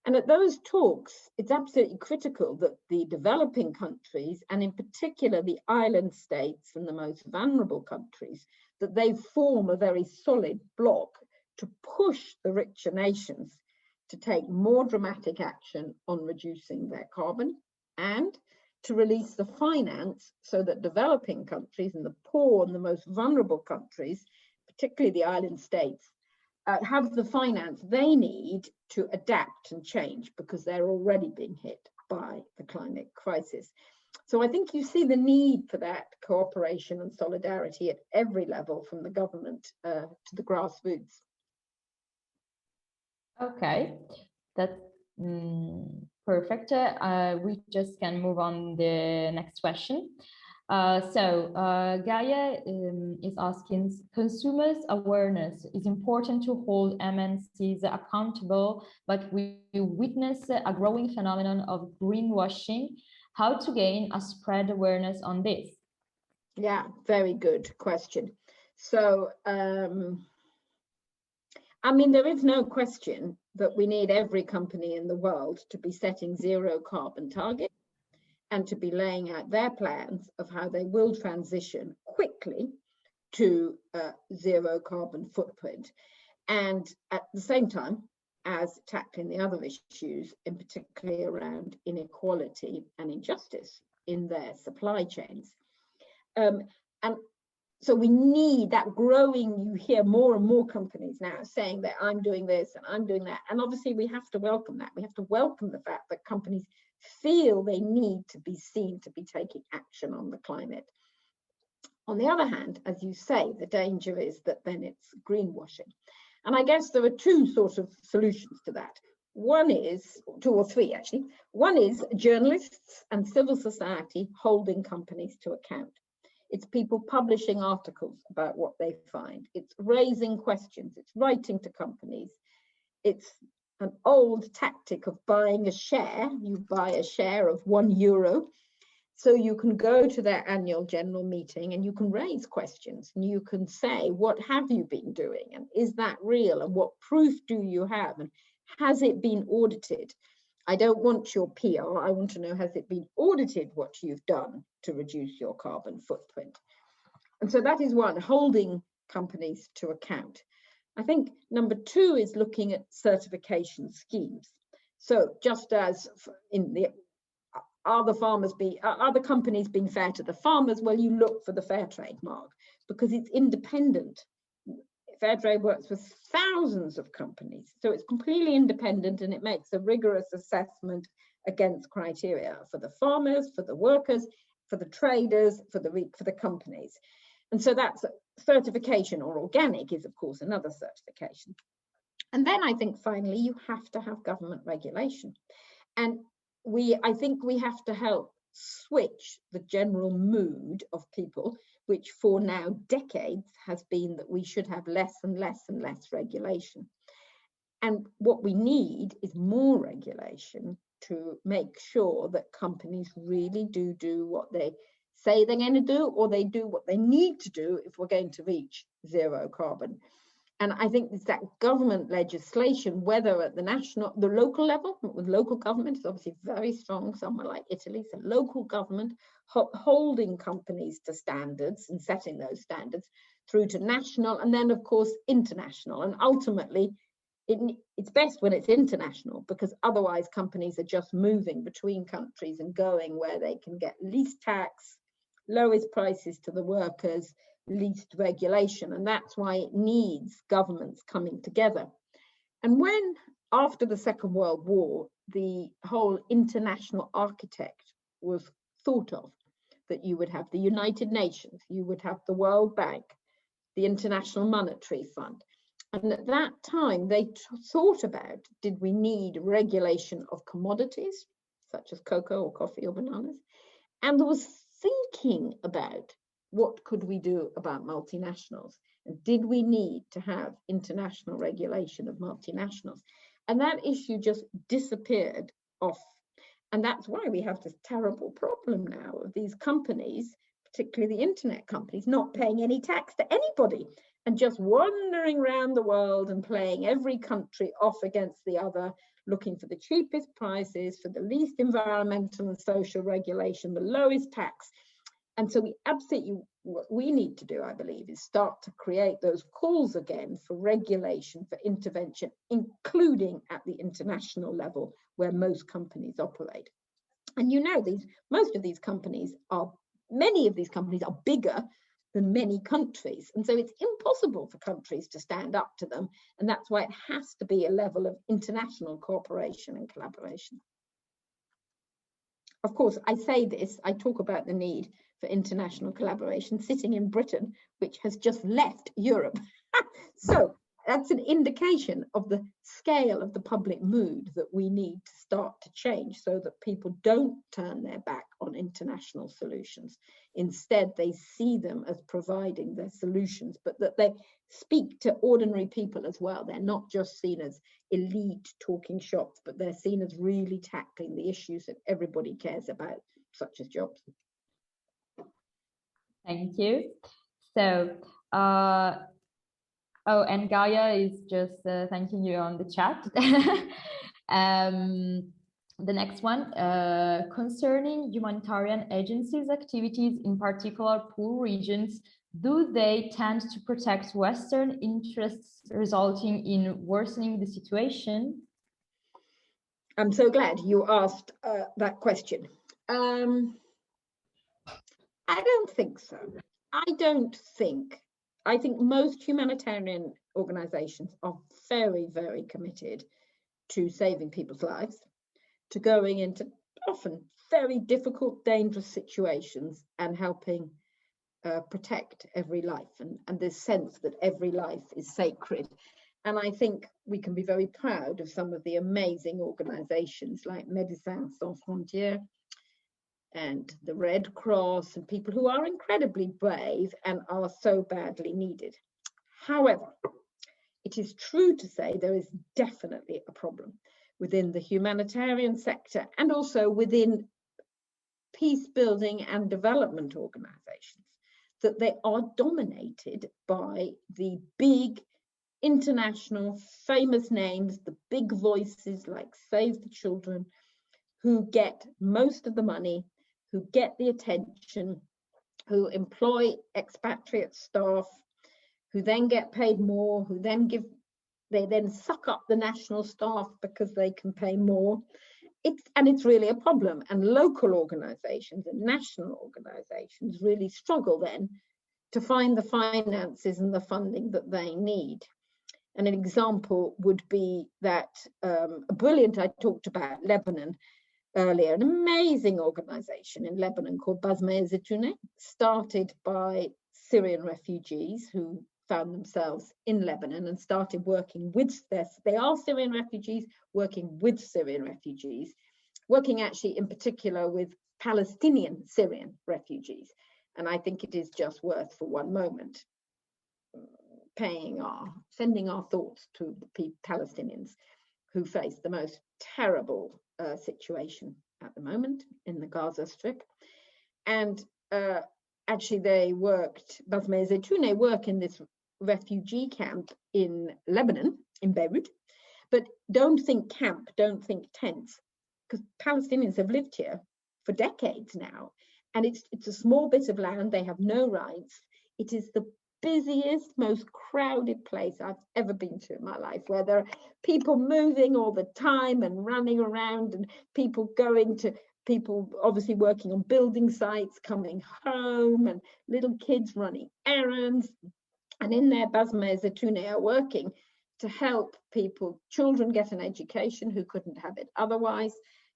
And at those talks, it's absolutely critical that the developing countries, and in particular the island states and the most vulnerable countries, that they form a very solid bloc to push the richer nations to take more dramatic action on reducing their carbon and to release the finance so that developing countries and the poor and the most vulnerable countries, particularly the island states, have the finance they need to adapt and change because they're already being hit by the climate crisis. So I think you see the need for that cooperation and solidarity at every level, from the government to the grassroots. Okay, that's perfect. We just can move on the next question. Gaia is asking, consumers' awareness is important to hold MNCs accountable, but we witness a growing phenomenon of greenwashing. How to gain a spread awareness on this? Yeah, very good question. So, I mean, there is no question that we need every company in the world to be setting zero carbon targets and to be laying out their plans of how they will transition quickly to zero carbon footprint. And at the same time as tackling the other issues, in particularly around inequality and injustice in their supply chains. And so we need that growing, you hear more and more companies now saying that I'm doing this and I'm doing that. And obviously we have to welcome that. We have to welcome the fact that companies feel they need to be seen to be taking action on the climate. On the other hand, as you say, the danger is that then it's greenwashing. And I guess there are two sorts of solutions to that. One is, two or three actually. One is journalists and civil society holding companies to account. It's people publishing articles about what they find. It's raising questions. It's writing to companies. It's an old tactic of buying a share. You buy a share of €1. So you can go to their annual general meeting and you can raise questions and you can say, what have you been doing? And is that real? And what proof do you have? And has it been audited? I don't want your PR. I want to know, has it been audited what you've done to reduce your carbon footprint? And so that is one, holding companies to account. I think number two is looking at certification schemes. So just as in the, are the companies being fair to the farmers? Well, you look for the fair trade mark. because it's independent. Fair trade works with thousands of companies, so it's completely independent, and it makes a rigorous assessment against criteria for the farmers, for the workers, for the traders, for the companies. And so that's certification, or organic is of course another certification. And then I think finally you have to have government regulation. And I think we have to help switch the general mood of people, which for now decades has been that we should have less and less and less regulation. And what we need is more regulation to make sure that companies really do what they say they're going to do, or they do what they need to do if we're going to reach zero carbon. And I think it's that government legislation, whether at the local level, with local government is obviously very strong, somewhere like Italy, so local government holding companies to standards and setting those standards, through to national, and then of course international. And ultimately, it's best when it's international, because otherwise companies are just moving between countries and going where they can get least tax, lowest prices to the workers, least regulation. And that's why it needs governments coming together. And when, after the Second World War, the whole international architect was thought of, that you would have the United Nations, you would have the World Bank, the International Monetary Fund. And at that time, they thought about, did we need regulation of commodities, such as cocoa or coffee or bananas? And there was thinking about, what could we do about multinationals? And did we need to have international regulation of multinationals? And that issue just disappeared off. And that's why we have this terrible problem now of these companies, particularly the internet companies, not paying any tax to anybody and just wandering around the world and playing every country off against the other, looking for the cheapest prices, for the least environmental and social regulation, the lowest tax. And so what we need to do, I believe, is start to create those calls again for regulation, for intervention, including at the international level where most companies operate. And you know, many of these companies are bigger than many countries. And so it's impossible for countries to stand up to them. And that's why it has to be a level of international cooperation and collaboration. Of course, I talk about the need for international collaboration sitting in Britain, which has just left Europe. So that's an indication of the scale of the public mood that we need to start to change, so that people don't turn their back on international solutions. Instead, they see them as providing their solutions, but that they speak to ordinary people as well. They're not just seen as elite talking shops, but they're seen as really tackling the issues that everybody cares about, such as jobs. Thank you. So, and Gaia is just thanking you on the chat. The next one, concerning humanitarian agencies' activities, in particular poor regions, do they tend to protect Western interests, resulting in worsening the situation? I'm so glad you asked that question. I don't think so. I think most humanitarian organizations are very, very committed to saving people's lives, to going into often very difficult, dangerous situations and helping protect every life, and this sense that every life is sacred. And I think we can be very proud of some of the amazing organizations like Médecins Sans Frontières and the Red Cross, and people who are incredibly brave and are so badly needed. However, it is true to say there is definitely a problem within the humanitarian sector and also within peace building and development organizations, that they are dominated by the big international famous names, the big voices like Save the Children, who get most of the money, who get the attention, who employ expatriate staff, who then get paid more, they then suck up the national staff because they can pay more. It's really a problem. And local organizations and national organizations really struggle then to find the finances and the funding that they need. And an example would be that I talked about Lebanon earlier, an amazing organization in Lebanon called Basme Zitoune, started by Syrian refugees who found themselves in Lebanon and started working with they are Syrian refugees, working with Syrian refugees, working actually in particular with Palestinian Syrian refugees. And I think it is just worth for one moment sending our thoughts to the Palestinians who face the most terrible situation at the moment in the Gaza Strip. And actually Basme Zitoune work in this refugee camp in Lebanon, in Beirut. But don't think camp, don't think tents, because Palestinians have lived here for decades now. And it's a small bit of land, they have no rights. It is the busiest, most crowded place I've ever been to in my life, where there are people moving all the time and running around, and people obviously working on building sites, coming home, and little kids running errands. And in there, Basme Zitoune are working to help children get an education who couldn't have it otherwise,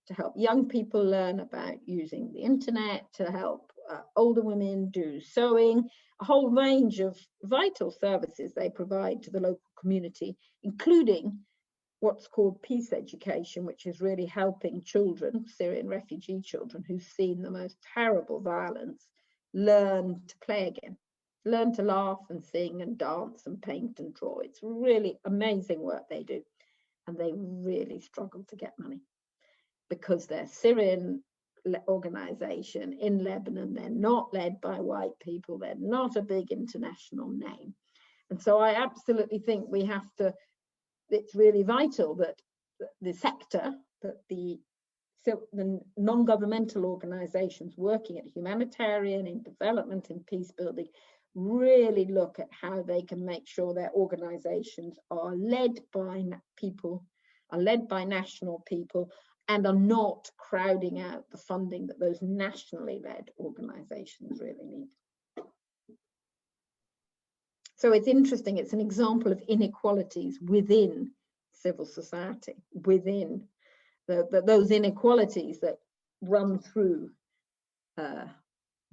to help young people learn about using the internet, to help older women do sewing, a whole range of vital services they provide to the local community, including what's called peace education, which is really helping children, Syrian refugee children who've seen the most terrible violence, learn to play again, learn to laugh and sing and dance and paint and draw. It's really amazing work they do. And they really struggle to get money because they're Syrian organization in Lebanon. They're not led by white people. They're not a big international name. And so I absolutely think it's really vital that the sector, that the non-governmental organizations working at humanitarian, in development, in peace building, really look at how they can make sure their organizations are led by people, are led by national people, and are not crowding out the funding that those nationally led organizations really need. So it's interesting, it's an example of inequalities within civil society, within those inequalities that run through the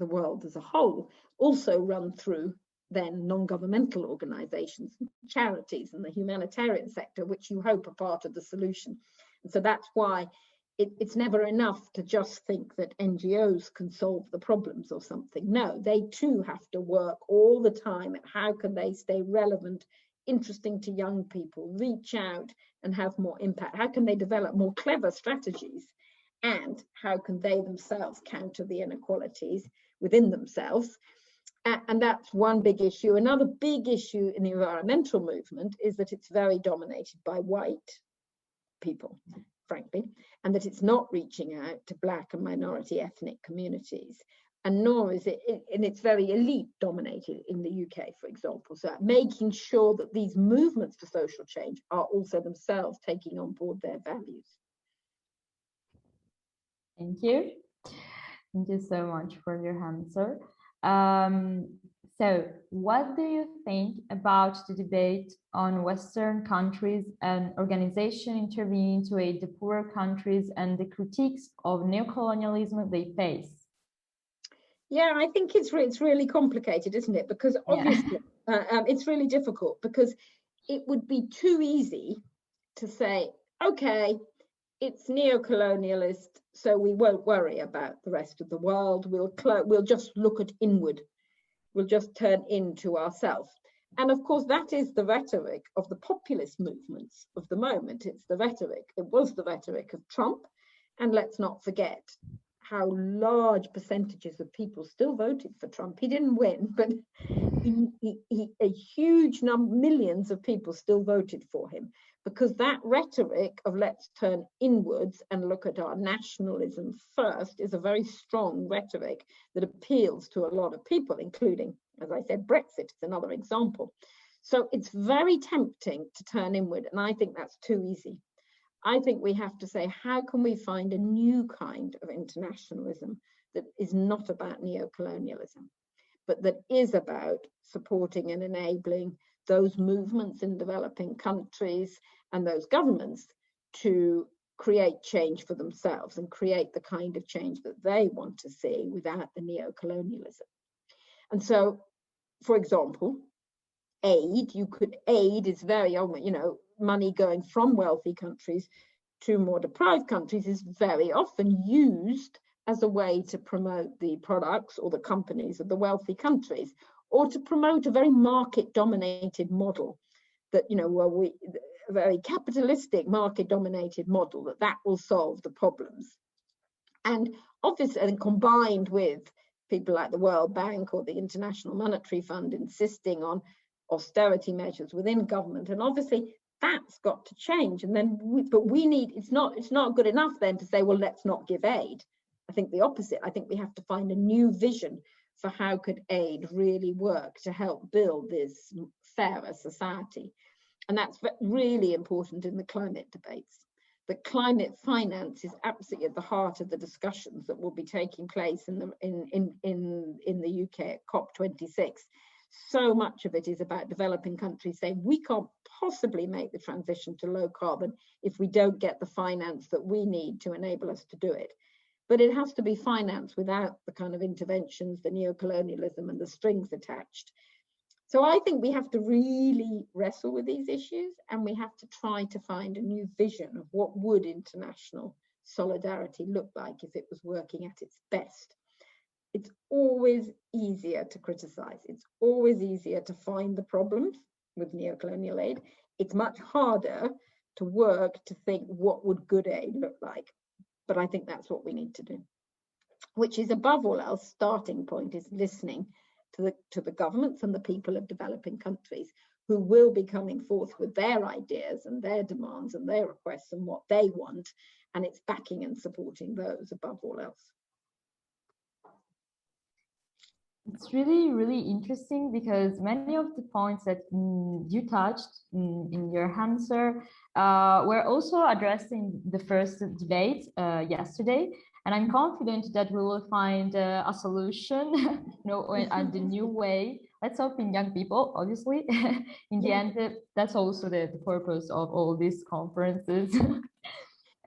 world as a whole, also run through then non-governmental organizations, charities, and the humanitarian sector, which you hope are part of the solution. And so that's why it's never enough to just think that NGOs can solve the problems or something. No, they too have to work all the time at how can they stay relevant, interesting to young people, reach out and have more impact. How can they develop more clever strategies? And how can they themselves counter the inequalities within themselves? And that's one big issue. Another big issue in the environmental movement is that it's very dominated by white people, frankly, and that it's not reaching out to Black and minority ethnic communities. And nor is it, and it's very elite dominated in the UK, for example. So making sure that these movements for social change are also themselves taking on board their values. Thank you. Thank you so much for your answer. So what do you think about the debate on Western countries and organizations intervening to aid the poorer countries and the critiques of neocolonialism they face? Yeah, I think it's really complicated, isn't it? Because obviously it's really difficult, because it would be too easy to say, okay, it's neocolonialist, so we won't worry about the rest of the world. We'll just look at inward. We'll just turn into ourselves. And of course, that is the rhetoric of the populist movements of the moment. It's the rhetoric. It was the rhetoric of Trump. And let's not forget how large percentages of people still voted for Trump. He didn't win, but a huge number, millions of people still voted for him, because that rhetoric of let's turn inwards and look at our nationalism first is a very strong rhetoric that appeals to a lot of people, including, as I said, Brexit is another example. So it's very tempting to turn inward, and I think that's too easy. I think we have to say, how can we find a new kind of internationalism that is not about neocolonialism, but that is about supporting and enabling those movements in developing countries and those governments to create change for themselves and create the kind of change that they want to see without the neo-colonialism. And so, for example, aid is very, money going from wealthy countries to more deprived countries is very often used as a way to promote the products or the companies of the wealthy countries, or to promote a very market-dominated model that, a very capitalistic market-dominated model that will solve the problems. And obviously, and combined with people like the World Bank or the International Monetary Fund insisting on austerity measures within government, and obviously that's got to change. And then, it's not good enough then to say, well, let's not give aid. I think the opposite. I think we have to find a new vision for how could aid really work to help build this fairer society. And that's really important in the climate debates. The climate finance is absolutely at the heart of the discussions that will be taking place in the UK at COP26. So much of it is about developing countries saying we can't possibly make the transition to low carbon if we don't get the finance that we need to enable us to do it. But it has to be financed without the kind of interventions, the neo-colonialism and the strings attached. So I think we have to really wrestle with these issues, and we have to try to find a new vision of what would international solidarity look like if it was working at its best. It's always easier to criticize. It's always easier to find the problems with neo-colonial aid. It's much harder to work to think what would good aid look like. But I think that's what we need to do, which is above all else, starting point is listening to the governments and the people of developing countries who will be coming forth with their ideas and their demands and their requests and what they want. And it's backing and supporting those above all else. It's really, really interesting because many of the points that you touched in your answer were also addressed in the first debate yesterday. And I'm confident that we will find a solution, and the new way. Let's hope in young people, obviously. In the end, that's also the purpose of all these conferences.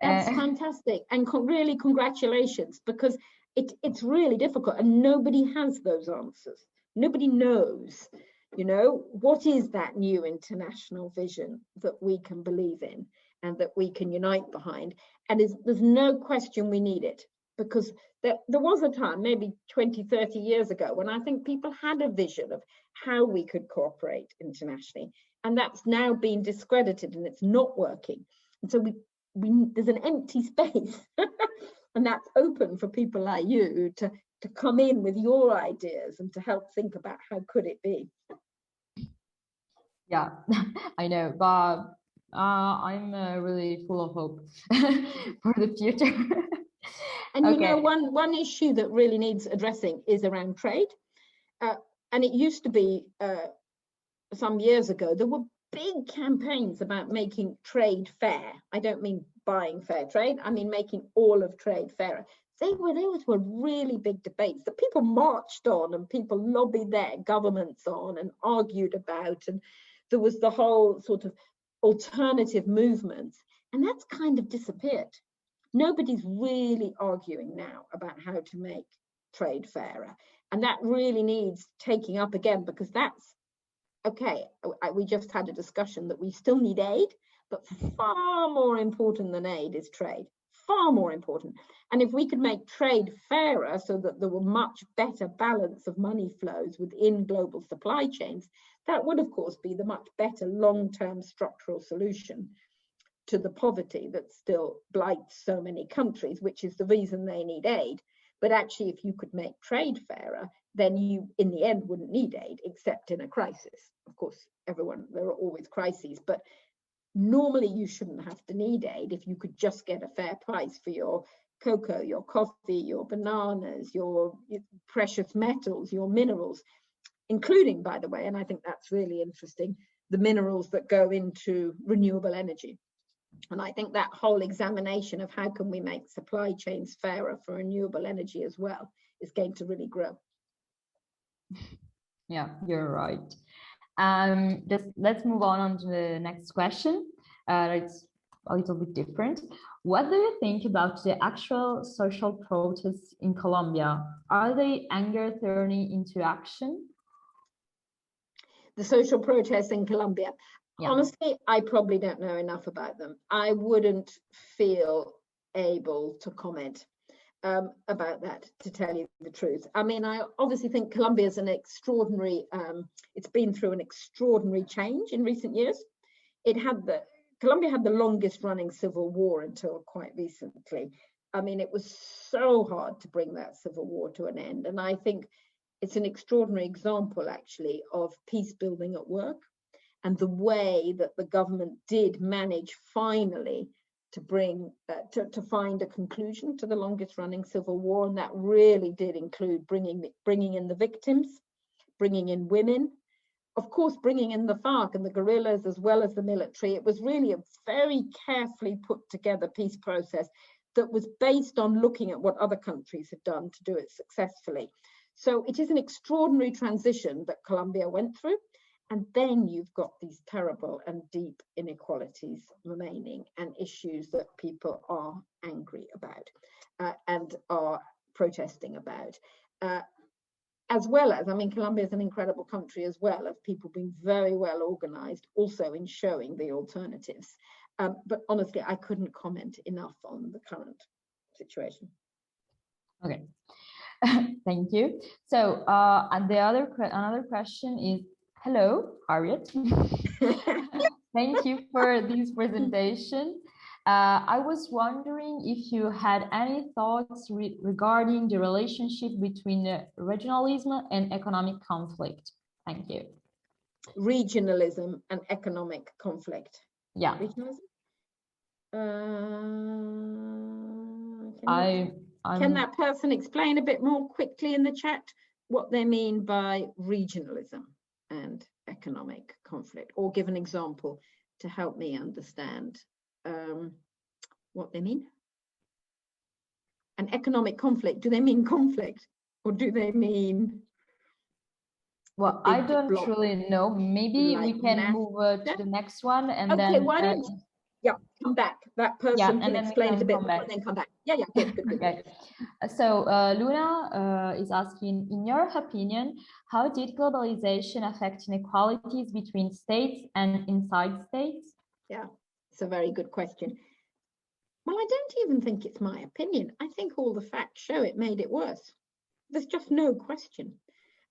That's fantastic. And really congratulations, because it's really difficult and nobody has those answers. Nobody knows, what is that new international vision that we can believe in and that we can unite behind. And there's no question we need it, because there was a time, maybe 20, 30 years ago, when I think people had a vision of how we could cooperate internationally. And that's now been discredited and it's not working. And so there's an empty space and that's open for people like you to come in with your ideas and to help think about how could it be. Yeah, I know, but I'm really full of hope for the future. And one issue that really needs addressing is around trade. And it used to be some years ago, there were big campaigns about making trade fair. I don't mean buying fair trade, I mean making all of trade fairer. Those were really big debates that people marched on and people lobbied their governments on and argued about. And there was the whole sort of alternative movements. And that's kind of disappeared. Nobody's really arguing now about how to make trade fairer. And that really needs taking up again, because that's, okay, we just had a discussion that we still need aid, but far more important than aid is trade, far more important. And if we could make trade fairer so that there were much better balance of money flows within global supply chains, that would, of course, be the much better long-term structural solution to the poverty that still blights so many countries, which is the reason they need aid. But actually, if you could make trade fairer, then you, in the end, wouldn't need aid, except in a crisis. Of course, there are always crises, but normally you shouldn't have to need aid if you could just get a fair price for your cocoa, your coffee, your bananas, your precious metals, your minerals, including, by the way, and I think that's really interesting, the minerals that go into renewable energy. And I think that whole examination of how can we make supply chains fairer for renewable energy as well is going to really grow. Yeah, you're right. Just let's move on to the next question. It's a little bit different. What do you think about the actual social protests in Colombia? Are they anger turning into action? The social protests in Colombia. Yeah. Honestly, I probably don't know enough about them. I wouldn't feel able to comment about that, to tell you the truth. I mean, I obviously think Colombia is an extraordinary, it's been through an extraordinary change in recent years. Colombia had the longest running civil war until quite recently. I mean, it was so hard to bring that civil war to an end. And I think it's an extraordinary example, actually, of peace building at work, and the way that the government did manage finally to bring to find a conclusion to the longest running civil war. And that really did include bringing in the victims, bringing in women, of course, bringing in the FARC and the guerrillas as well as the military. It was really a very carefully put together peace process that was based on looking at what other countries had done to do it successfully. So it is an extraordinary transition that Colombia went through. And then you've got these terrible and deep inequalities remaining, and issues that people are angry about and are protesting about. As well as, I mean, Colombia is an incredible country as well, of people being very well organized, also in showing the alternatives. But honestly, I couldn't comment enough on the current situation. Okay, thank you. So, and another question is, hello, Harriet. Thank you for this presentation. I was wondering if you had any thoughts regarding the relationship between regionalism and economic conflict. Thank you. Regionalism and economic conflict. Yeah. Regionalism? Can that person explain a bit more quickly in the chat what they mean by regionalism and economic conflict, or give an example to help me understand what they mean? And economic conflict, do they mean conflict, or do they mean? Well, I don't really know. Maybe we can move to the next one, and then. Okay, why don't come back. That person can explain it a bit more and then come back. Yeah, good. Okay. So Luna is asking, in your opinion, how did globalization affect inequalities between states and inside states? Yeah, it's a very good question. Well, I don't even think it's my opinion. I think all the facts show it made it worse. There's just no question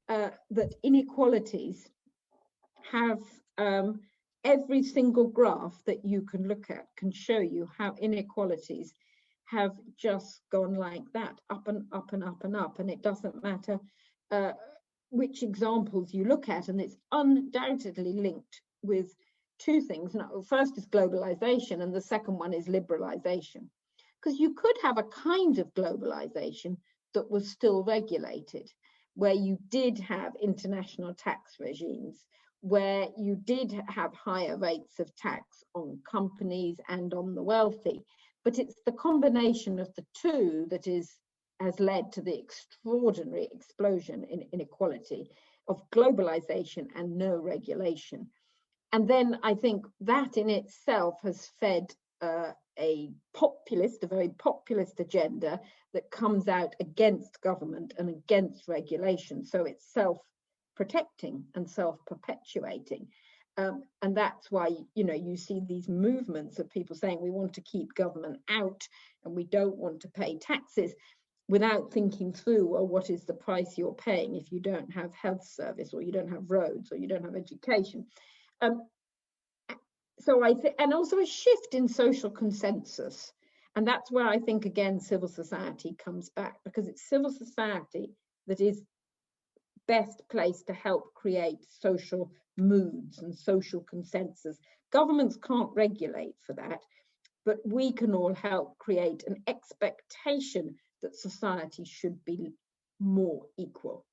that inequalities have every single graph that you can look at can show you how inequalities have just gone like that, up and up and up and up. And it doesn't matter which examples you look at, and it's undoubtedly linked with two things. Now, first is globalization, and the second one is liberalization. Because you could have a kind of globalization that was still regulated, where you did have international tax regimes, where you did have higher rates of tax on companies and on the wealthy. But it's the combination of the two that has led to the extraordinary explosion in inequality of globalization and no regulation. And then I think that in itself has fed a very populist agenda that comes out against government and against regulation. So it's self-protecting and self-perpetuating. And that's why, you see these movements of people saying we want to keep government out and we don't want to pay taxes, without thinking through, well, what is the price you're paying if you don't have health service, or you don't have roads, or you don't have education. So and also a shift in social consensus. And that's where I think, again, civil society comes back, because it's civil society that is best placed to help create social moods and social consensus. Governments can't regulate for that, but we can all help create an expectation that society should be more equal,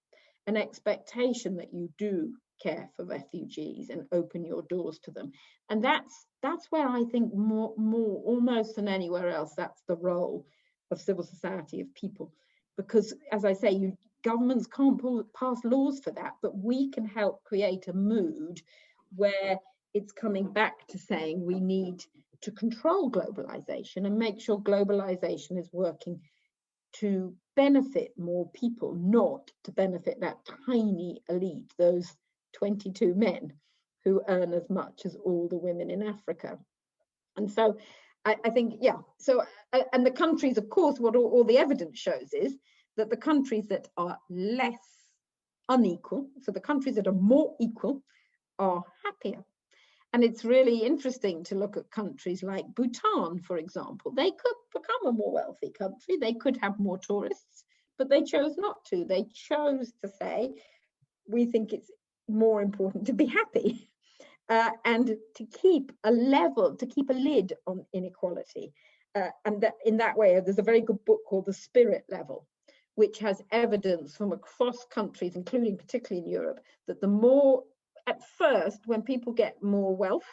an expectation that you do care for refugees and open your doors to them. And that's where I think more almost than anywhere else, that's the role of civil society, of people. Because, as I say, governments can't pass laws for that, but we can help create a mood where it's coming back to saying we need to control globalization and make sure globalization is working to benefit more people, not to benefit that tiny elite, those 22 men who earn as much as all the women in Africa. And so I think, yeah, so, and the countries, of course, what all the evidence shows is that the countries that are less unequal, so the countries that are more equal, are happier. And it's really interesting to look at countries like Bhutan, for example. They could become a more wealthy country. They could have more tourists, but they chose not to. They chose to say, we think it's more important to be happy and to keep a level, to keep a lid on inequality. And that in that way, there's a very good book called The Spirit Level, which has evidence from across countries, including particularly in Europe, that the more, at first, when people get more wealth,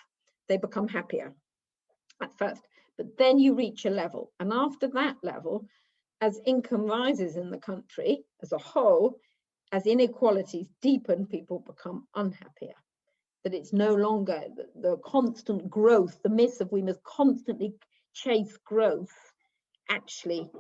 they become happier at first. But then you reach a level. And after that level, as income rises in the country as a whole, as inequalities deepen, people become unhappier. That it's no longer the constant growth, the myth of we must constantly chase growth, actually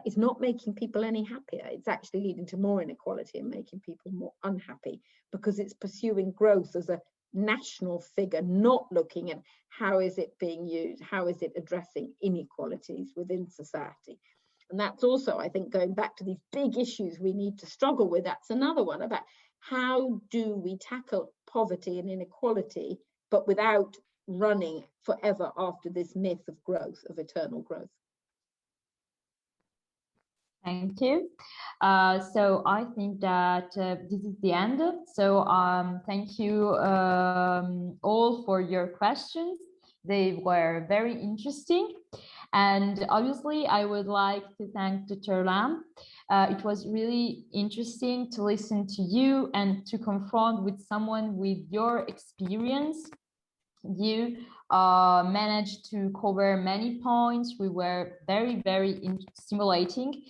is not making people any happier. It's actually leading to more inequality and making people more unhappy, because it's pursuing growth as a national figure, not looking at how is it being used, how is it addressing inequalities within society. And that's also, I think, going back to these big issues we need to struggle with. That's another one about how do we tackle poverty and inequality, but without running forever after this myth of growth, of eternal growth. Thank you. So I think that this is the end. So thank you all for your questions. They were very interesting. And obviously, I would like to thank Dr. Lam. It was really interesting to listen to you and to confront with someone with your experience. You managed to cover many points. We were very, very stimulating.